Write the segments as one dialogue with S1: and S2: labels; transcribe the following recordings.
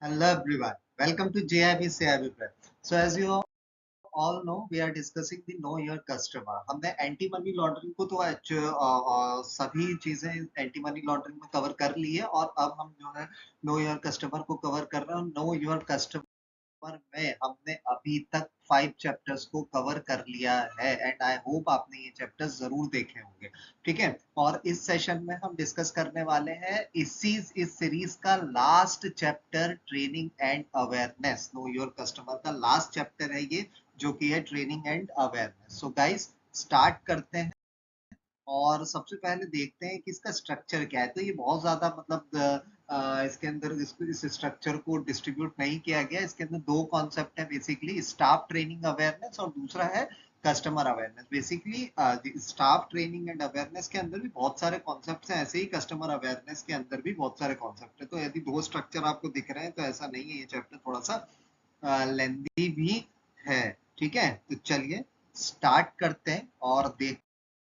S1: Hello everyone, welcome to JIB CIB Prep. So as you all know, we are discussing the know your customer. हमने anti money laundering को तो सभी चीजें anti money laundering में cover कर ली है और अब हम जो है नो योर कस्टमर को कवर कर रहे हैं। नो योर कस्टमर में हमने अभी तक 5 चैप्टर्स को कवर कर लिया है एंड आई होप आपने ये चैप्टर्स जरूर देखे होंगे। ठीक है, और इस सेशन में हम डिस्कस करने वाले हैं इस सीरीज का last chapter, training and awareness. Know your customer का लास्ट चैप्टर है ये, जो कि है training and awareness. So guys, start करते हैं और सबसे पहले देखते हैं कि इसका स्ट्रक्चर क्या है। तो ये बहुत ज्यादा मतलब इसके अंदर इस स्ट्रक्चर को डिस्ट्रीब्यूट नहीं किया गया। इसके अंदर दो कॉन्सेप्ट है बेसिकली, स्टाफ ट्रेनिंग अवेयरनेस और दूसरा है customer awareness. Basically staff training and awareness के अंदर भी बहुत सारे कॉन्सेप्ट हैं, ऐसे ही कस्टमर अवेयरनेस के अंदर भी बहुत सारे कॉन्सेप्ट है। तो यदि दो स्ट्रक्चर आपको दिख रहे हैं तो ऐसा नहीं है, ये चैप्टर थोड़ा सा लेंदी भी है। ठीक है, तो चलिए स्टार्ट करते हैं और देख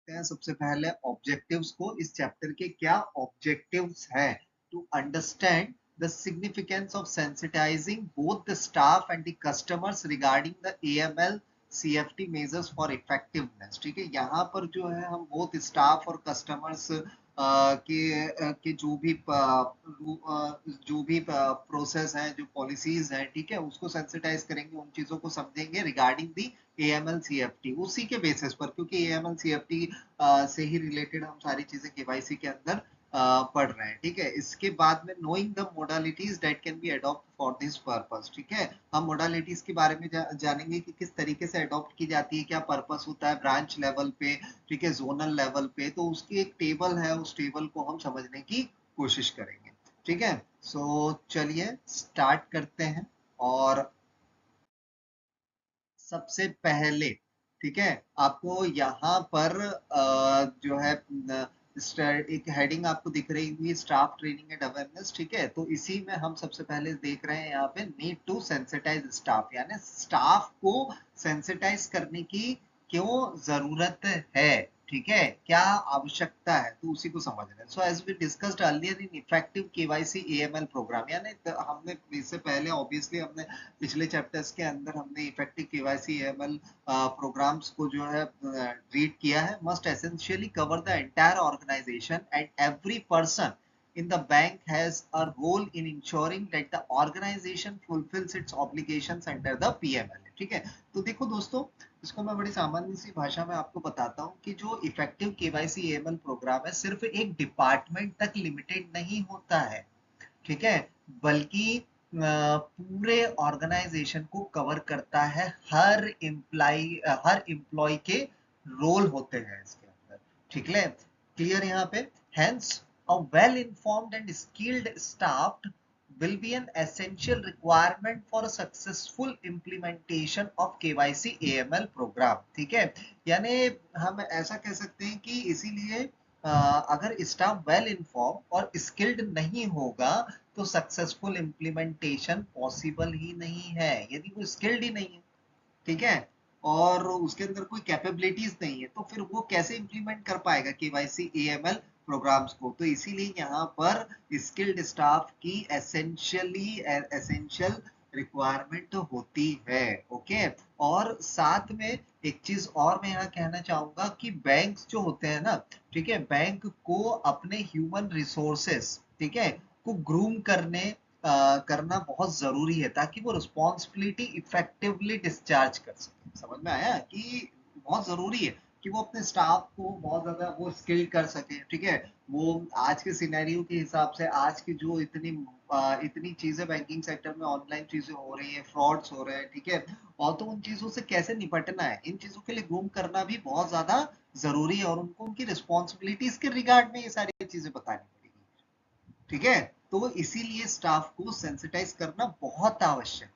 S1: हैं सबसे पहले ऑब्जेक्टिव्स को। इस चैप्टर के क्या ऑब्जेक्टिव्स हैं? To understand the significance of sensitising both the staff and the customers regarding the AML CFT measures for effectiveness. ठीक है, यहाँ पर जो है हम बोथ स्टाफ और कस्टमर्स के जो भी प्रोसेस है, जो पॉलिसीज है, ठीक है, उसको सेंसिटाइज करेंगे, उन चीजों को समझेंगे रिगार्डिंग दी एएमएल सीएफटी। उसी के बेसिस पर, क्योंकि एएमएल सीएफटी से ही रिलेटेड हम सारी चीजें केवाईसी के अंदर पढ़ रहे हैं। ठीक है, इसके बाद में knowing the modalities that can be adopt for this purpose. ठीक है, हम मोडालिटीज के बारे में जानेंगे कि किस तरीके से अडॉप्ट की जाती है, क्या पर्पस होता है ब्रांच लेवल पे, ठीक है, जोनल लेवल पे। तो उसकी एक टेबल है, उस टेबल को हम समझने की कोशिश करेंगे। ठीक है, सो चलिए स्टार्ट करते हैं। और सबसे पहले, ठीक है, आपको यहाँ पर जो है एक हेडिंग आपको दिख रही होगी, स्टाफ ट्रेनिंग एंड अवेयरनेस। ठीक है, तो इसी में हम सबसे पहले देख रहे हैं यहाँ पे नीड टू सेंसिटाइज स्टाफ, यानी स्टाफ को सेंसिटाइज करने की क्यों जरूरत है। ठीक है, क्या आवश्यकता है, तो उसी को समझ रहे हैं। So as we discussed earlier in effective KYC AML programme, यानी हमने इससे पहले ऑब्वियसली हमने पिछले चैप्टर्स के अंदर हमने इफेक्टिव केवाईसी एएमएल प्रोग्राम्स को जो है रीड किया है। Must essentially cover the entire organisation and every person in the bank has a role in ensuring that the organization fulfills its obligations under the PML। ठीक है, तो देखो दोस्तों, इसको मैं बड़ी सामान्य सी भाषा में आपको बताता हूँ कि जो इफेक्टिव केवाईसी एएमएल प्रोग्राम है सिर्फ एक डिपार्टमेंट तक लिमिटेड नहीं होता है। ठीक है, बल्कि पूरे ऑर्गेनाइजेशन को कवर करता है। हर एम्प्लॉय के रोल होते हैं इसके अंदर। ठीक है, क्लियर यहाँ पे? Hence a well informed and skilled staff will be an essential requirement for a successful implementation of KYC AML program। ठीक है, यानी हम ऐसा कह सकते हैं कि इसीलिए अगर स्टाफ वेल इन्फॉर्म और स्किल्ड नहीं होगा तो सक्सेसफुल इम्प्लीमेंटेशन पॉसिबल ही नहीं है। यदि वो स्किल्ड ही नहीं है, ठीक है, और उसके अंदर कोई कैपेबिलिटीज नहीं है, तो फिर वो कैसे इंप्लीमेंट कर पाएगा केवाईसी एएमएल प्रोग्राम्स को। तो इसीलिए यहाँ पर स्किल्ड स्टाफ की एसेंशियल रिक्वायरमेंट होती है। ओके, और साथ में एक चीज और मैं यहाँ कहना चाहूंगा कि बैंक जो होते हैं ना, ठीक है, बैंक को अपने ह्यूमन रिसोर्सेस, ठीक है, को ग्रूम करना बहुत जरूरी है ताकि वो रिस्पॉन्सिबिलिटी इफेक्टिवली डिस्चार्ज कर सके। समझ में आया कि बहुत जरूरी है कि वो अपने स्टाफ को बहुत ज्यादा वो स्किल कर सके। ठीक है, वो आज के सिनेरियो के हिसाब से, आज की जो इतनी चीजें बैंकिंग सेक्टर में ऑनलाइन चीजें हो रही है, फ्रॉड्स हो रहे हैं, ठीक है, और तो उन चीजों से कैसे निपटना है, इन चीजों के लिए ग्रूम करना भी बहुत ज्यादा जरूरी है और उनको उनकी रिस्पॉन्सिबिलिटीज के रिगार्ड में ये सारी चीजें बतानी पड़ेगी। ठीक है, तो इसीलिए स्टाफ को सेंसिटाइज करना बहुत आवश्यक है।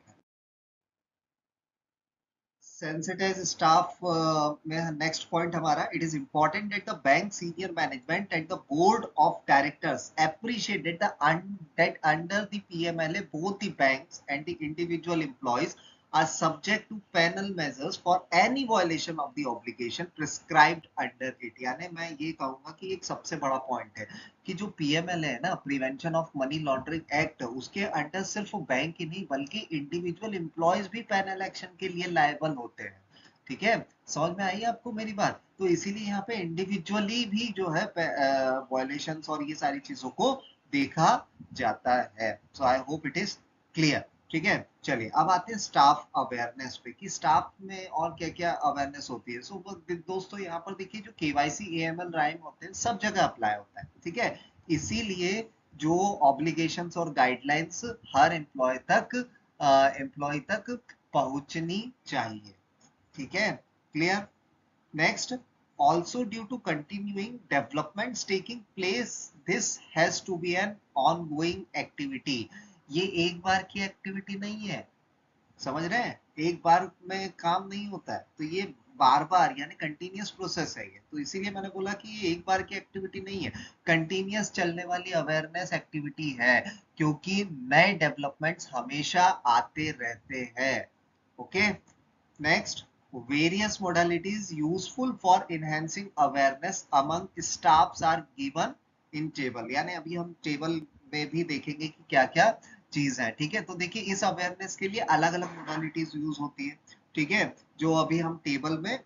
S1: सेंसिटाइज स्टाफ में नेक्स्ट पॉइंट हमारा, it is important that the bank senior management and the board of directors appreciate that under the PMLA both the banks and the individual employees are subject to penal measures for any violation of the obligation prescribed under it। यानी मैं ये कहूंगा कि एक सबसे बड़ा point है कि जो पीएमएल है ना, prevention of money laundering act, उसके अंडर सिर्फ बैंक ही नहीं बल्कि इंडिविजुअल एम्प्लॉयज भी पेनल एक्शन के लिए लायबल होते हैं। ठीक है, समझ में आई आपको मेरी बात? तो इसीलिए यहाँ पे इंडिविजुअली भी जो है वायलेशंस और ये सारी चीजों को देखा जाता है। So I hope it is clear. ठीक है, चलिए अब आते हैं स्टाफ अवेयरनेस पे कि स्टाफ में और क्या क्या अवेयरनेस होती है। सो दोस्तों यहाँ पर देखिए, जो केवाईसी एएमएल राइम होते हैं सब जगह अप्लाई होता है। ठीक है, इसीलिए जो ऑब्लिगेशंस और गाइडलाइंस हर एम्प्लॉय तक पहुंचनी चाहिए। ठीक है, clear? Next, also due to continuing developments taking place, this has to be an ongoing activity। ये एक बार की एक्टिविटी नहीं है, समझ रहे हैं? एक बार में काम नहीं होता है, तो ये बार बार यानी कंटिन्यूस प्रोसेस है ये। तो इसीलिए मैंने बोला कि ये एक बार की एक्टिविटी नहीं है, कंटिन्यूस चलने वाली अवेयरनेस एक्टिविटी है, क्योंकि नए डेवलपमेंट्स हमेशा आते रहते हैं। Okay, next, various modalities useful for enhancing awareness among staffs are given in table। यानी अभी हम टेबल में भी देखेंगे कि क्या क्या चीज है। ठीक है, तो देखिए इस अवेयरनेस के लिए अलग अलग मोडालिटीज यूज होती है। ठीक है, जो अभी हम टेबल में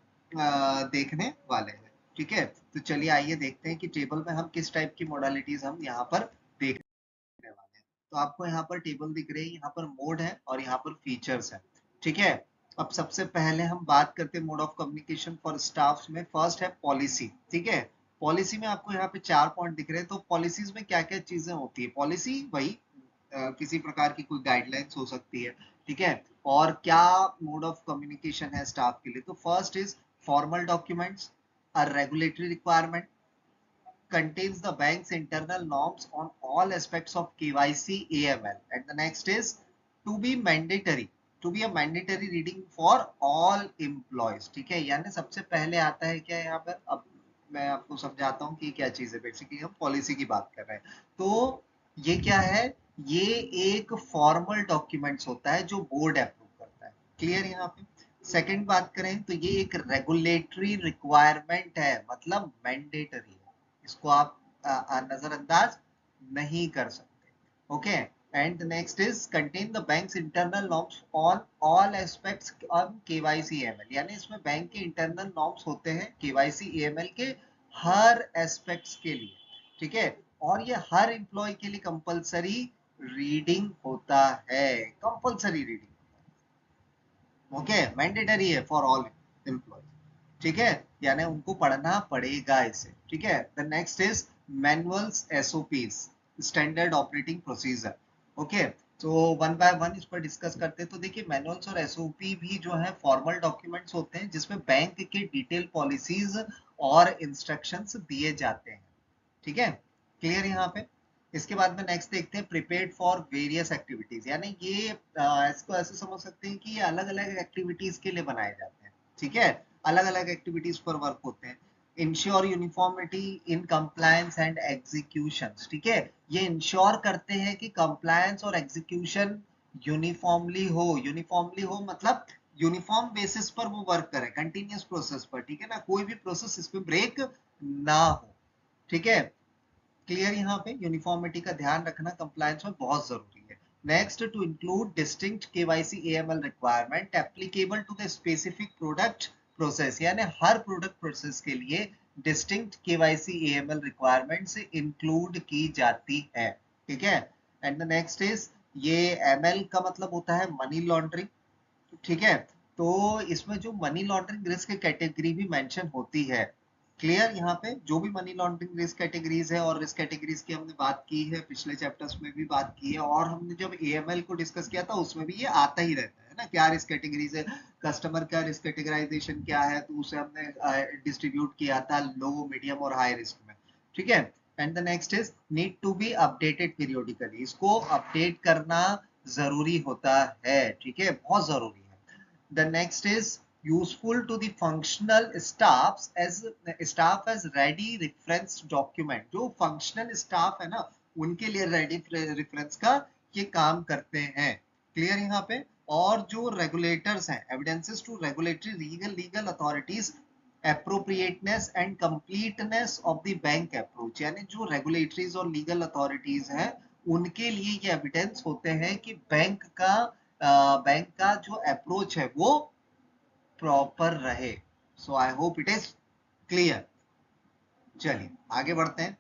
S1: देखने वाले हैं। ठीक है, तो चलिए आइए देखते हैं कि टेबल में हम किस टाइप की मोडालिटीज हम यहाँ पर देखने वाले हैं। तो आपको यहाँ पर टेबल दिख रही है, यहाँ पर मोड है और यहाँ पर फीचर्स है। ठीक है, अब सबसे पहले हम बात करते हैं mode of communication for staff में। फर्स्ट है पॉलिसी। ठीक है, पॉलिसी में आपको यहाँ पे 4 पॉइंट दिख रहे हैं। तो पॉलिसीज में क्या क्या चीजें होती है? पॉलिसी वही किसी प्रकार की कोई गाइडलाइंस हो सकती है। ठीक है, और क्या मोड ऑफ कम्युनिकेशन है स्टाफ के लिए? तो first is formal documents, a regulatory requirement, contains the bank's internal norms on all aspects of KYC AML, and the next is to be mandatory, to be a mandatory reading for all employees। ठीक है, यानी सबसे पहले आता है क्या यहाँ पर? अब मैं आपको समझाता हूँ कि क्या चीज है। बेसिकली हम पॉलिसी की बात कर रहे हैं। तो ये क्या है? ये एक फॉर्मल डॉक्यूमेंट्स होता है जो बोर्ड अप्रूव करता है। क्लियर यहाँ पे? सेकंड बात करें तो ये एक रेगुलेटरी रिक्वायरमेंट है, मतलब मैंडेटरी है, इसको आप नजरअंदाज नहीं कर सकते। Okay, and next is contain the banks internal norms on all aspects on KYC AML. यानी इसमें बैंक के इंटरनल नॉर्म्स होते हैं केवाईसी एएमएल के हर एस्पेक्ट्स के लिए। ठीक है, और ये हर एम्प्लॉय के लिए कंपलसरी रीडिंग होता है, कंपलसरी रीडिंग। ओके, मैंडेटरी है फॉर ऑल एम्प्लॉय। ठीक है, यानी उनको पढ़ना पड़ेगा इसे। ठीक है, the next is manuals, SOPs, standard operating procedure. Okay, तो वन बाय वन इस पर डिस्कस करते हैं। तो देखिए मैनुअल्स और एसओपी भी जो है फॉर्मल डॉक्यूमेंट्स होते हैं जिसमें बैंक के डिटेल पॉलिसीज और इंस्ट्रक्शंस दिए जाते हैं। ठीक है, क्लियर यहाँ पे? इसके बाद में नेक्स्ट देखते हैं प्रिपेयर्ड फॉर वेरियस एक्टिविटीज। यानी ये इसको ऐसे समझ सकते हैं कि ये अलग अलग एक्टिविटीज के लिए बनाए जाते हैं। ठीक है, अलग अलग एक्टिविटीज पर वर्क होते हैं। Ensure uniformity in compliance and execution. ठीक है, ये इंश्योर करते हैं कि कंप्लायंस और एग्जीक्यूशन यूनिफॉर्मली हो। यूनिफॉर्मली हो मतलब यूनिफॉर्म बेसिस पर वो वर्क करे, कंटिन्यूस प्रोसेस पर। ठीक है ना, कोई भी प्रोसेस इसमें ब्रेक ना हो। ठीक है, क्लियर? यहाँ पे यूनिफॉर्मिटी का ध्यान रखना कंप्लायंस में बहुत जरूरी है। Next, to include distinct KYC AML requirement applicable to the specific product process. यानी हर प्रोडक्ट प्रोसेस के लिए डिस्टिंक्ट केवाईसी एएमएल रिक्वायरमेंट से इंक्लूड की जाती है। ठीक है, एंड द नेक्स्ट इज, ये एमएल का मतलब होता है मनी लॉन्ड्रिंग। ठीक है, तो इसमें जो मनी लॉन्ड्रिंग रिस्क कैटेगरी भी मेंशन होती है। क्लियर? यहाँ पे जो भी मनी लॉन्ड्रिंग रिस्क कैटेगरीज है, और रिस्क कैटेगरीज की हमने बात की है, पिछले चैप्टर्स में भी बात की है, और हमने जब एएमएल को डिस्कस किया था उसमें भी ये आता ही रहता है ना, क्या रिस्क कैटेगरीज है, कस्टमर का रिस्क कैटेगराइजेशन क्या है, तो उसे हमने डिस्ट्रीब्यूट किया था लो, मीडियम और हाई रिस्क में। ठीक है, and the next is need to be updated periodically. इसको अपडेट करना जरूरी होता है। ठीक है, बहुत जरूरी है। The next is useful to the functional staff as ready reference document। जो functional staff है ना, उनके लिए ready reference का ये काम करते हैं। क्लियर यहाँ पे? और जो रेगुलेटर्स हैं, evidences to regulatory legal authorities appropriateness and completeness of the bank approach, यानी जो रेगुलेटरीज और लीगल अथॉरिटीज हैं उनके लिए ये एविडेंस होते हैं कि बैंक का जो अप्रोच है वो प्रॉपर रहे। So I hope it is clear. चलिए आगे बढ़ते हैं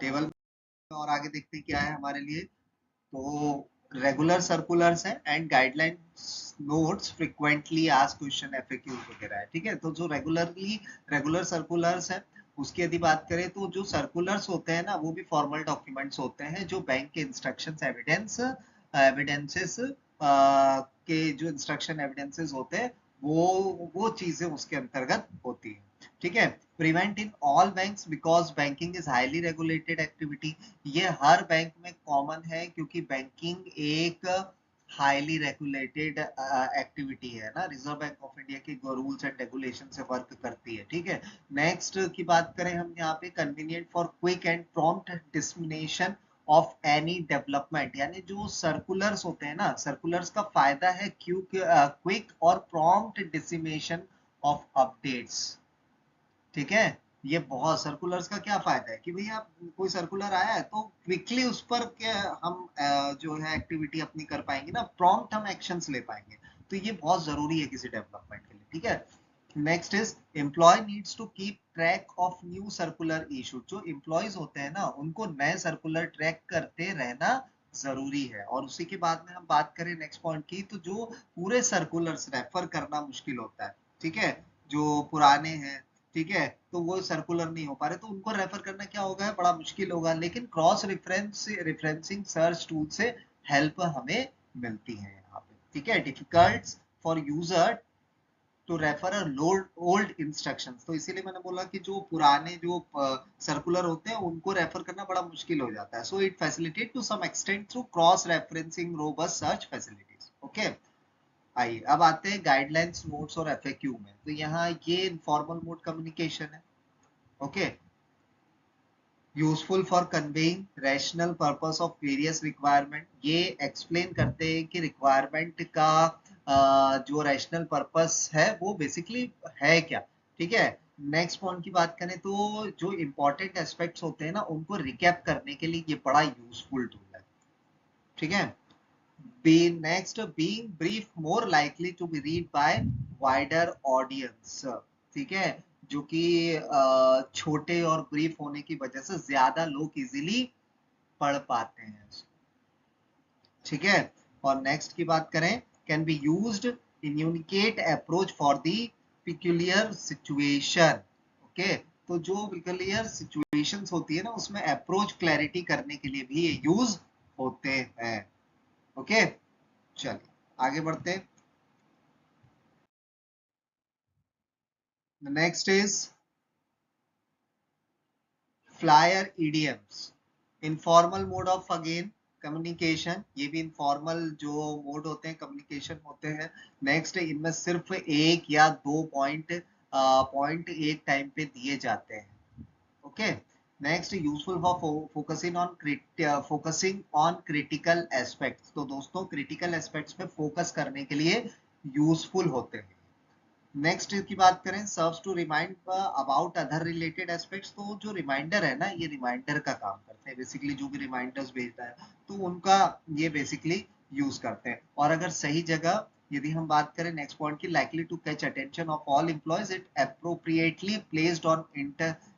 S1: टेबल में और आगे देखते हैं क्या है हमारे लिए। तो रेगुलर सर्कुलर्स है and guidelines notes frequently asked question FAQs वगैरह है, ठीक है। तो जो रेगुलर सर्कुलर्स है उसकी यदि बात करें तो जो सर्कुलर्स होते हैं ना वो भी फॉर्मल डॉक्यूमेंट्स होते हैं जो बैंक के इंस्ट्रक्शंस एविडेंसेस के जो इंस्ट्रक्शन एविडेंसेस होते हैं वो चीजें उसके अंतर्गत होती है, ठीक है। Prevent in all banks because banking is highly regulated activity, ये हर बैंक में कॉमन है क्योंकि बैंकिंग एक हाईली रेगुलेटेड एक्टिविटी है ना, रिजर्व बैंक ऑफ इंडिया के रूल्स एंड रेगुलेशन से वर्क करती है, ठीक है। नेक्स्ट की बात करें हम यहाँ पे convenient for quick and prompt dissemination of any development, यानी जो सर्कुलर्स होते हैं ना, सर्कुलर्स का फायदा है क्विक और प्रॉम्प्ट डिसमिनेशन ऑफ अपडेट्स, ठीक है। ये बहुत सर्कुलर्स का क्या फायदा है कि भैया कोई सर्कुलर आया है तो क्विकली उस पर क्या हम जो है एक्टिविटी अपनी कर पाएंगे ना, प्रॉम्प्ट हम एक्शंस ले पाएंगे, तो ये बहुत जरूरी है किसी डेवलपमेंट के लिए, ठीक है। Next is employ needs to keep track of new circular issue, जो एम्प्लॉयज होते हैं ना उनको नए सर्कुलर ट्रैक करते रहना जरूरी है। और उसी के बाद में हम बात करें नेक्स्ट पॉइंट की, तो जो पूरे सर्कुलर्स रेफर करना मुश्किल होता है, ठीक है, जो पुराने हैं, ठीक है, तो वो सर्कुलर नहीं हो पा रहे तो उनको रेफर करना क्या होगा, बड़ा मुश्किल होगा, लेकिन क्रॉस रेफरेंसिंग सर्च टूल से हेल्प हमें मिलती है यहाँ पे, ठीक है। Difficult for user to refer old instructions, तो इसीलिए मैंने बोला कि जो पुराने जो सर्कुलर होते हैं उनको रेफर करना बड़ा मुश्किल हो जाता है। So it facilitate to some extent through cross referencing robust search facilities, okay. आइए अब आते हैं गाइडलाइंस नोट्स और एफएक्यू में। तो यहाँ ये इनफॉर्मल मोड कम्युनिकेशन है, okay, useful for conveying rational purpose of various requirement, ये एक्सप्लेन करते हैं कि रिक्वायरमेंट का जो रैशनल पर्पस है वो बेसिकली है क्या, ठीक है। नेक्स्ट पॉइंट की बात करें तो जो इंपॉर्टेंट एस्पेक्ट्स होते हैं ना उनको रिकैप करने के लिए ये बड़ा यूजफुल टूल है, ठीक है। Next, being brief more likely to be read by wider audience, ठीक है, जो कि छोटे और ब्रीफ होने की वजह से ज्यादा लोग इजीली पढ़ पाते हैं, ठीक है। और नेक्स्ट की बात करें, can be used in unique approach for the peculiar situation, okay. तो जो पिक्यूलियर सिचुएशंस होती है ना उसमें अप्रोच क्लैरिटी करने के लिए भी ये यूज होते हैं, ओके। चलिए आगे बढ़ते हैं। Next is flyer EDMs, informal mode of again communication, ये भी इनफॉर्मल जो मोड होते हैं कम्युनिकेशन होते हैं। नेक्स्ट इनमें सिर्फ एक या दो पॉइंट एक टाइम पे दिए जाते हैं, okay. Next useful for focusing on critical aspects, तो दोस्तों क्रिटिकल एस्पेक्ट्स पे फोकस करने के लिए यूजफुल होते हैं। नेक्स्ट की बात करें, serves to remind about other related aspects, तो जो रिमाइंडर है ना ये रिमाइंडर का काम करते हैं, बेसिकली जो भी रिमाइंडर्स भेजता है तो उनका ये बेसिकली यूज करते हैं। और अगर सही जगह यदि हम बात करें नेक्स्ट पॉइंट की, likely to catch attention of all employees, it appropriately placed on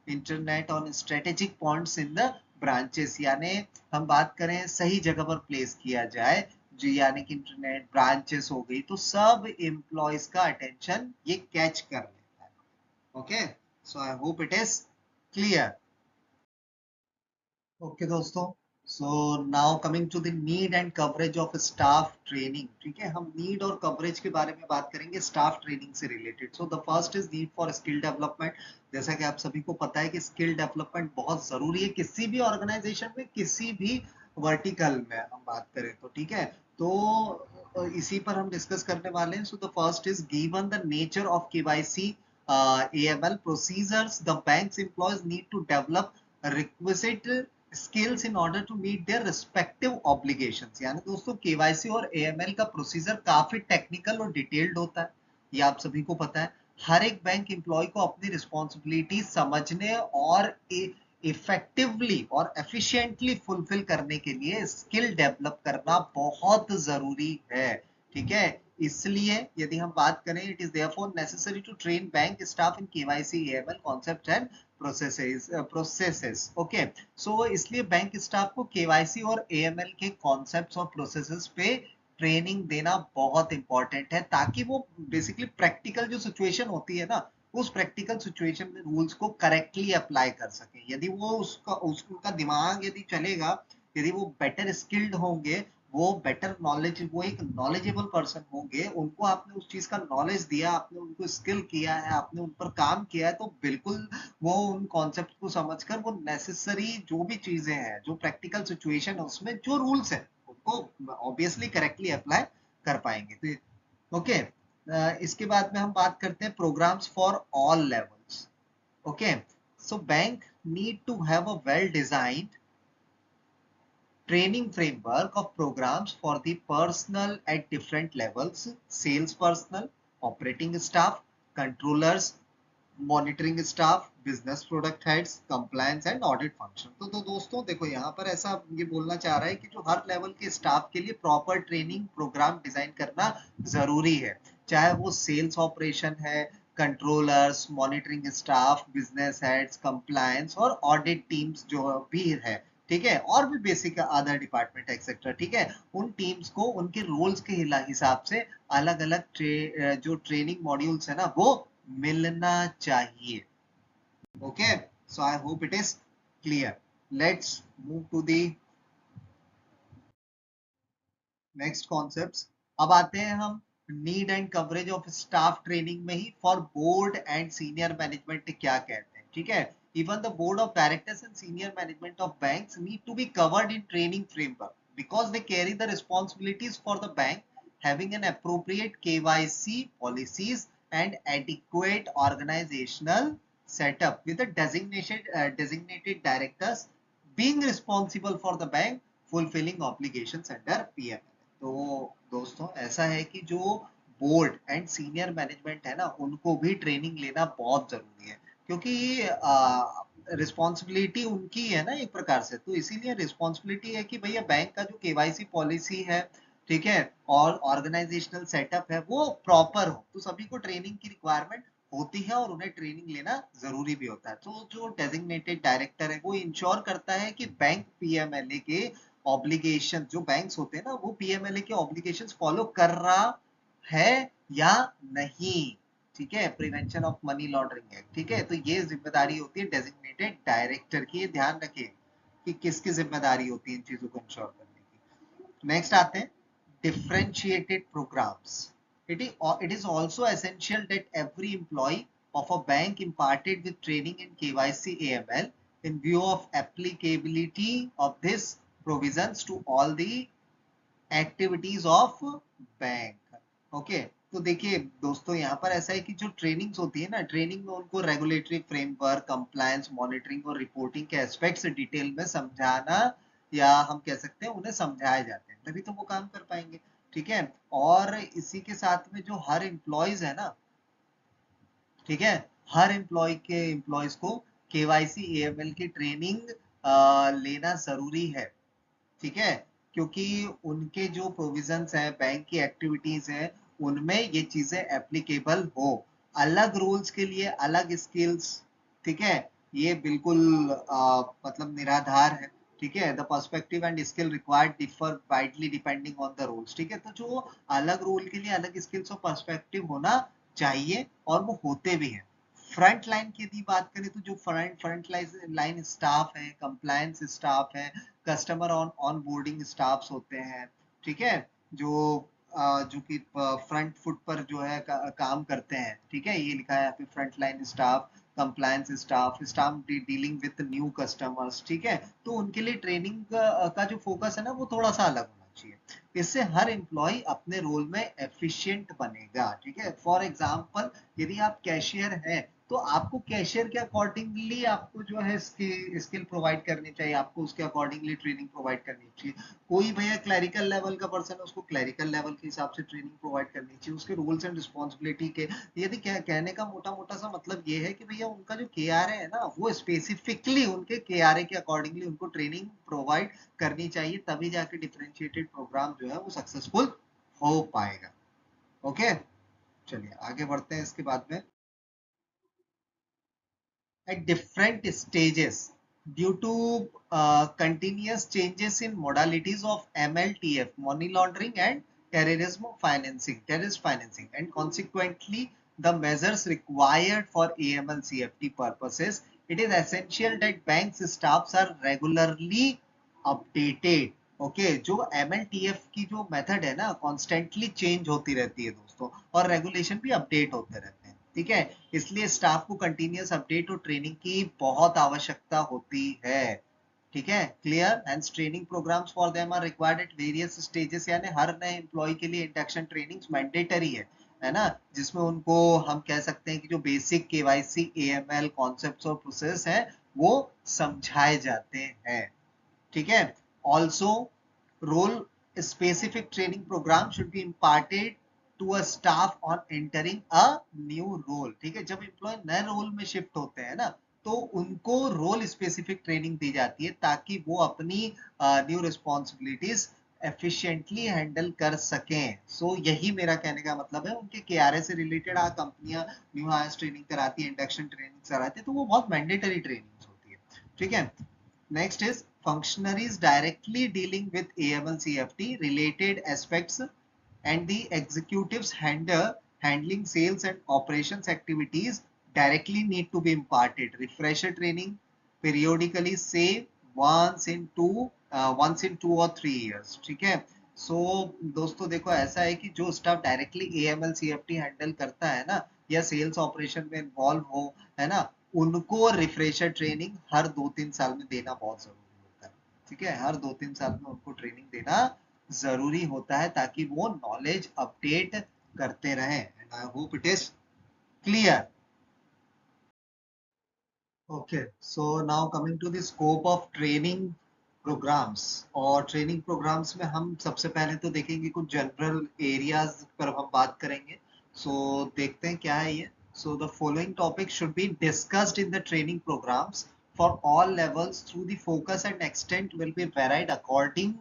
S1: internet on strategic points in the branches, यानी हम बात करें सही जगह पर प्लेस किया जाए, जी, यानी कि इंटरनेट ब्रांचेस हो गई तो सब एम्प्लॉयज का अटेंशन ये कैच कर लेता है, okay. So I hope it is clear. Okay दोस्तों, so now coming to the need and coverage of staff training, ठीक है, हम नीड और कवरेज के बारे में बात करेंगे स्टाफ ट्रेनिंग से related. So the first is need for skill development, जैसा कि आप सभी को पता है कि स्किल डेवलपमेंट बहुत जरूरी है किसी भी ऑर्गेनाइजेशन में, किसी भी वर्टिकल में हम बात करें तो, ठीक है। तो इसी पर हम डिस्कस करने वाले हैं। So the first is given the nature of KYC AML procedures, the bank's employees need to develop requisite skills in order to meet their respective obligations. यानी दोस्तों केवाईसी और एएमएल का प्रोसीजर काफी टेक्निकल और detailed होता है, ये आप सभी को पता है। हर एक बैंक एम्प्लॉय को अपनी रिस्पॉन्सिबिलिटी समझने और इफेक्टिवली और एफिशिएंटली फुलफिल करने के लिए स्किल डेवलप करना बहुत जरूरी है, ठीक है। इसलिए यदि हम बात करें, it is therefore necessary to train bank staff in KYC AML concept and processes okay. So इसलिए बैंक स्टाफ को केवाईसी और एएमएल के कॉन्सेप्ट्स और प्रोसेसेस पे ट्रेनिंग देना बहुत इंपॉर्टेंट है, ताकि वो बेसिकली प्रैक्टिकल जो सिचुएशन होती है ना, उस प्रैक्टिकल सिचुएशन में रूल्स को करेक्टली अप्लाई कर सके। यदि वो उसका दिमाग यदि चलेगा, यदि वो बेटर स्किल्ड होंगे, वो बेटर नॉलेज, वो एक नॉलेजेबल पर्सन होंगे, उनको आपने उस चीज का नॉलेज दिया, आपने उनको स्किल किया है, आपने उन पर काम किया है, तो बिल्कुल वो उन कॉन्सेप्ट को समझकर वो नेसेसरी जो भी चीजें हैं, जो प्रैक्टिकल सिचुएशन है उसमें जो रूल्स है, उनको ऑब्वियसली करेक्टली अप्लाई कर पाएंगे। तो ओके, इसके बाद में हम बात करते हैं programmes for all levels. Okay, so bank need to have a well designed training framework of programs for the personnel at different levels: sales personnel, operating staff, controllers, monitoring staff, business product heads, compliance and audit function. तो दोस्तों देखो, यहाँ पर ऐसा ये बोलना चाह रहा है कि जो हर लेवल के स्टाफ के लिए प्रॉपर ट्रेनिंग प्रोग्राम डिजाइन करना जरूरी है, चाहे वो सेल्स ऑपरेशन है, controllers, monitoring staff, business heads, compliance और ऑडिट टीम्स जो भी है, ठीक है, और भी बेसिक अदर डिपार्टमेंट एक्सेट्रा, ठीक है। उन टीम्स को उनके रोल्स के हिसाब से अलग अलग जो ट्रेनिंग मॉड्यूल्स है ना, वो मिलना चाहिए। Okay, so I hope it is clear. Let's move to the next concepts. अब आते हैं हम need and coverage of staff training में ही for board and senior management क्या कहते हैं, ठीक है। Even the board of directors and senior management of banks need to be covered in training framework because they carry the responsibilities for the bank, having an appropriate KYC policies and adequate organizational setup with the designated directors being responsible for the bank fulfilling obligations under PML। तो दोस्तों ऐसा है कि जो board and senior management है ना, उनको भी ट्रेनिंग लेना बहुत जरूरी है, क्योंकि रिस्पॉन्सिबिलिटी उनकी है ना एक प्रकार से। तो इसीलिए रिस्पॉन्सिबिलिटी है कि भैया बैंक का जो केवाईसी पॉलिसी है, ठीक है, और ऑर्गेनाइजेशनल सेटअप है, वो प्रॉपर हो। तो सभी को ट्रेनिंग की रिक्वायरमेंट होती है और उन्हें ट्रेनिंग लेना जरूरी भी होता है। तो जो डेजिग्नेटेड डायरेक्टर है, वो इंश्योर करता है कि बैंक पीएमएलए के ऑब्लिगेशन, जो बैंक्स होते हैं ना, वो पीएमएलए के ऑब्लिगेशंस फॉलो कर रहा है या नहीं, ठीक है, prevention of money laundering act, ठीक है। तो ये जिम्मेदारी होती है डेजिग्नेटेड डायरेक्टर की, ये ध्यान रखिए कि किसकी जिम्मेदारी होती है इन चीजों को इंश्योर करने की। नेक्स्ट आते हैं differentiated programs. It is also essential that every employee of a bank imparted with training in KYC AML in view of applicability of this provisions to all the activities of bank। Okay, तो देखिए दोस्तों, यहाँ पर ऐसा है कि जो trainings होती है ना, ट्रेनिंग में उनको रेगुलेटरी फ्रेमवर्क, कंप्लायंस, मॉनिटरिंग और रिपोर्टिंग के एस्पेक्ट्स डिटेल में समझाना, या हम कह सकते हैं उन्हें समझाए जाते हैं, तभी तो वो काम कर पाएंगे, ठीक है। और इसी के साथ में जो हर एम्प्लॉयज है ना, ठीक है, हर एम्प्लॉयज को केवाईसी एएमएल की ट्रेनिंग लेना जरूरी है, ठीक है, क्योंकि उनके जो प्रोविजंस है, बैंक की एक्टिविटीज है, उनमें ये चीजें एप्लीकेबल हो। अलग रूल्स के लिए अलग स्किल्स, ठीक है, ये बिल्कुल मतलब निराधार है, ठीक है। The perspective and skill required differ widely depending on the rules, ठीक है। तो जो अलग रूल के लिए अलग स्किल्स और पर्सपेक्टिव होना चाहिए, और वो होते भी हैं। फ्रंट लाइन की यदि बात करें, तो जो फ्रंट लाइन स्टाफ है, कंप्लायंस स्टाफ है, कस्टमर ऑन बोर्डिंग स्टाफ्स होते हैं, ठीक है, जो जो कि फ्रंट फुट पर जो है काम करते हैं, ठीक है, ये लिखा है यहाँ पे front line staff, compliance staff, staff dealing with new customers, ठीक है। तो उनके लिए ट्रेनिंग का जो फोकस है ना, वो थोड़ा सा अलग होना चाहिए। इससे हर एम्प्लॉय अपने रोल में एफिशिएंट बनेगा, ठीक है। फॉर एग्जाम्पल, यदि आप कैशियर हैं, तो आपको कैशियर के अकॉर्डिंगली आपको जो है स्किल प्रोवाइड करनी चाहिए, आपको उसके अकॉर्डिंगली ट्रेनिंग प्रोवाइड करनी चाहिए। कोई भैया क्लरिकल लेवल का पर्सन है, उसको क्लरिकल लेवल के हिसाब से ट्रेनिंग प्रोवाइड करनी चाहिए, उसके रूल्स एंड रिस्पॉन्सिबिलिटी के। यदि क्या कहने का मोटा मोटा सा मतलब ये है कि भैया उनका जो के आर है ना, वो स्पेसिफिकली उनके के आर ए के अकॉर्डिंगली उनको ट्रेनिंग प्रोवाइड करनी चाहिए, तभी जाके डिफरेंशिएटेड प्रोग्राम जो है वो सक्सेसफुल हो पाएगा। ओके, चलिए आगे बढ़ते हैं इसके बाद में। at different stages due to continuous changes in modalities of MLTF, money laundering and terrorist financing, and consequently the measures required for AML-CFT purposes. It is essential that banks staffs are regularly updated. Okay, जो MLTF की जो method है ना, constantly change होती रहती है दोस्तों, और रेगुलेशन भी अपडेट होते रहते हैं, ठीक है। इसलिए स्टाफ को कंटिन्यूअस अपडेट और ट्रेनिंग की बहुत आवश्यकता होती है, ठीक है। Clear, and training programmes for them are required at various stages, यानी हर नए एम्प्लॉय के लिए इंडक्शन ट्रेनिंग्स मैंडेटरी है ना, जिसमें उनको हम कह सकते हैं कि जो बेसिक केवाईसी एएमएल कॉन्सेप्ट्स और प्रोसेस है वो समझाए जाते हैं, ठीक है। Also role specific training programme should be imparted to a staff on entering a new role, ठीक है। जब एम्प्लॉय नए रोल में शिफ्ट होते हैं ना, तो उनको रोल स्पेसिफिक ट्रेनिंग दी जाती है ताकि वो अपनी न्यू रिस्पॉन्सिबिलिटीज एफिशिएंटली हैंडल कर सकें। सो यही मेरा कहने का मतलब है, उनके केआरए से रिलेटेड कंपनियां न्यू हायर्स ट्रेनिंग कराती है, इंडक्शन ट्रेनिंग कराती है, तो वो बहुत मैंडेटरी ट्रेनिंग होती है, ठीक है। Next is functionaries directly dealing with AML CFT related aspects and the executives handling sales and operations activities directly need to be imparted. Refresher training periodically, say once in 2 or 3 years, ठीक है। सो दोस्तों देखो, ऐसा है कि जो staff directly AML CFT handle करता है ना, या सेल्स ऑपरेशन में इन्वॉल्व हो, है ना, उनको रिफ्रेशर ट्रेनिंग हर 2-3 साल में देना बहुत जरूरी होता है, ठीक है। हर 2-3 साल में उनको ट्रेनिंग देना जरूरी होता है ताकि वो नॉलेज अपडेट करते रहें, and I hope it is clear. Okay, so now coming to the scope of training programmes. और ट्रेनिंग प्रोग्राम्स में हम सबसे पहले तो देखेंगे कुछ जनरल एरियाज पर हम बात करेंगे। सो देखते हैं क्या है ये। So the following topic should be discussed in the training programmes for all levels through the focus and extent will be varied according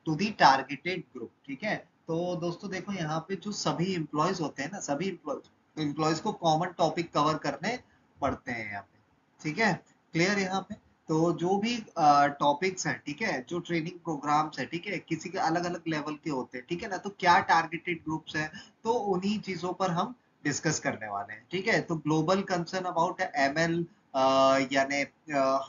S1: to the targeted group, ठीक है। तो दोस्तों देखो, यहाँ पे जो सभी इंप्लॉयज होते हैं ना, सभी इंप्लॉयज को कॉमन टॉपिक कवर करने पड़ते हैं यहाँ पे, ठीक है। क्लियर यहाँ पे। तो जो भी टॉपिक्स हैं, ठीक है, जो ट्रेनिंग प्रोग्राम्स है, ठीक है, किसी के अलग अलग लेवल के होते हैं, ठीक है ना, तो क्या टारगेटेड ग्रुप्स हैं, तो उन्हीं चीजों पर हम डिस्कस करने वाले हैं, ठीक है। तो ग्लोबल कंसर्न अबाउट एमएल, यानी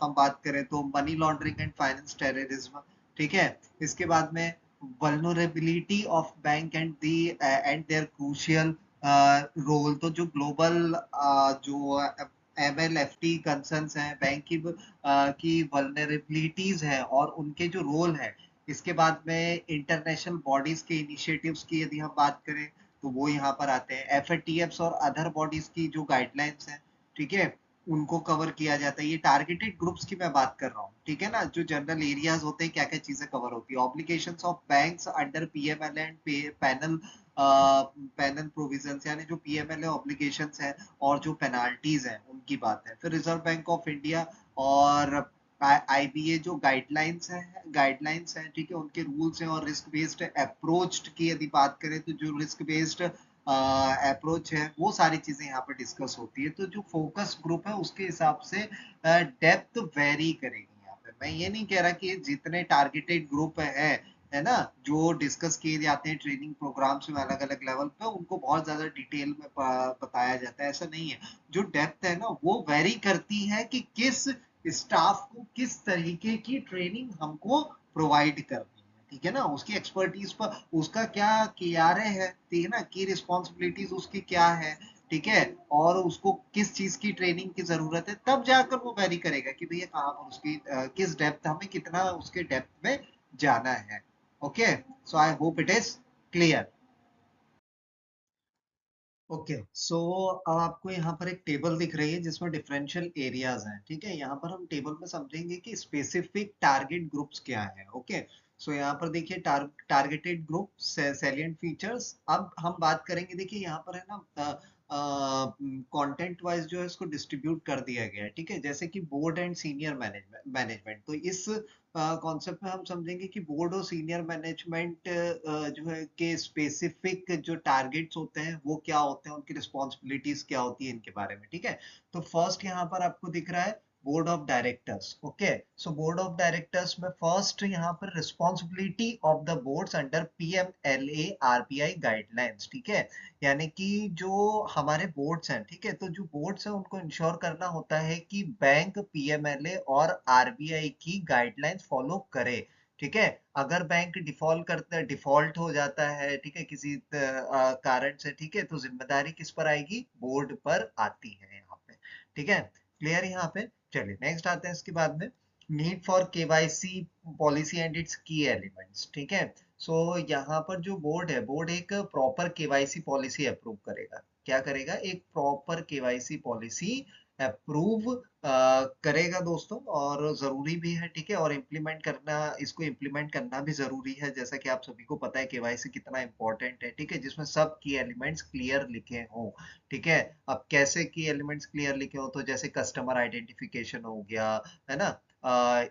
S1: हम बात करें तो money laundering and finance terrorism, ठीक है। इसके बाद में vulnerability of bank and their crucial role. तो जो ग्लोबल जो MLFT कंसर्न्स हैं, बैंक की वल्नरेबिलिटीज हैं और उनके जो रोल है। इसके बाद में इंटरनेशनल बॉडीज के इनिशिएटिव्स की यदि हम बात करें तो वो यहाँ पर आते हैं। एफएटीएफ्स और अदर बॉडीज की जो गाइडलाइंस हैं, ठीक है, उनको कवर किया जाता है। ये टारगेटेड ग्रुप्स की मैं बात कर रहा हूँ, ठीक है ना। जो जनरल एरियाज होते हैं, क्या क्या चीजें कवर होती है। Obligations of banks under PML and panel panel provisions, यानी जो पीएमएल ऑब्लिगेशंस है और जो पेनाल्टीज हैं उनकी बात है। फिर रिजर्व बैंक ऑफ इंडिया और आईबीए जो गाइडलाइंस है, ठीक है, उनके रूल्स हैं। और रिस्क बेस्ड अप्रोच की यदि बात करें तो जो रिस्क बेस्ड अप्रोच है, वो सारी चीजें यहाँ पर डिस्कस होती है। तो जो फोकस ग्रुप है उसके हिसाब से डेप्थ वेरी करेगी यहाँ पे। मैं ये नहीं कह रहा कि जितने टारगेटेड ग्रुप है ना, जो डिस्कस किए जाते हैं ट्रेनिंग प्रोग्राम्स में अलग अलग लेवल पे, उनको बहुत ज्यादा डिटेल में बताया जाता है, ऐसा नहीं है। जो डेप्थ है ना, वो वेरी करती है कि किस स्टाफ को किस तरीके की ट्रेनिंग हमको प्रोवाइड करनी है, ठीक है ना। उसकी एक्सपर्टीज पर उसका क्या कियारे है, ठीक है ना, की रिस्पॉन्सिबिलिटीज उसकी क्या है, ठीक है, और उसको किस चीज की ट्रेनिंग की जरूरत है, तब जाकर वो वेरी करेगा कि भैया कहाँ पर उसकी किस डेप्थ, हमें कितना उसके डेप्थ में जाना है। Okay, so I hope it is clear. Okay सो अब आपको यहाँ पर एक टेबल दिख रही है जिसमें डिफरेंशियल एरियाज हैं, ठीक है। यहाँ पर हम टेबल में समझेंगे कि स्पेसिफिक टारगेट ग्रुप्स क्या है। ओके सो यहाँ पर देखिए टारगेटेड ग्रुप, सैलिएंट फीचर्स। अब हम बात करेंगे, देखिए यहाँ पर है ना कंटेंट वाइज जो है इसको डिस्ट्रीब्यूट कर दिया गया है, ठीक है। जैसे कि बोर्ड एंड सीनियर मैनेजमेंट, तो इस कॉन्सेप्ट में हम समझेंगे कि बोर्ड और सीनियर मैनेजमेंट जो है के स्पेसिफिक जो टारगेट्स होते हैं वो क्या होते हैं, उनकी रिस्पॉन्सिबिलिटीज क्या होती है इनके बारे में, ठीक है। तो फर्स्ट यहाँ पर आपको दिख रहा है board of directors. Okay so board of directors में फर्स्ट यहाँ पर responsibility of the boards under PMLA RBI guidelines, ठीक है। यानी कि जो हमारे बोर्ड्स हैं, ठीक है, तो जो बोर्ड्स हैं उनको इंश्योर करना होता है कि बैंक पीएमएलए और आरबीआई की गाइडलाइंस फॉलो करे, ठीक है। अगर बैंक डिफॉल्ट हो जाता है, ठीक है, किसी कारण से, ठीक है, तो जिम्मेदारी किस पर आएगी? बोर्ड पर आती है यहाँ पे, ठीक है। क्लियर यहाँ पे? चलिए नेक्स्ट आते हैं इसके बाद में, need for KYC policy and it's की एलिमेंट्स, ठीक है। सो यहाँ पर जो बोर्ड है, बोर्ड एक प्रॉपर केवाईसी पॉलिसी अप्रूव करेगा। क्या करेगा? एक प्रॉपर केवाईसी पॉलिसी अप्रूव करेगा दोस्तों, और जरूरी भी है, ठीक है। और इम्प्लीमेंट करना, इसको इम्प्लीमेंट करना भी जरूरी है, जैसा कि आप सभी को पता है केवाईसी कितना इंपॉर्टेंट है, ठीक है, जिसमें सब की एलिमेंट्स क्लियर लिखे हों, ठीक है। अब कैसे की एलिमेंट्स क्लियर लिखे हो? तो जैसे कस्टमर आइडेंटिफिकेशन हो गया, है ना।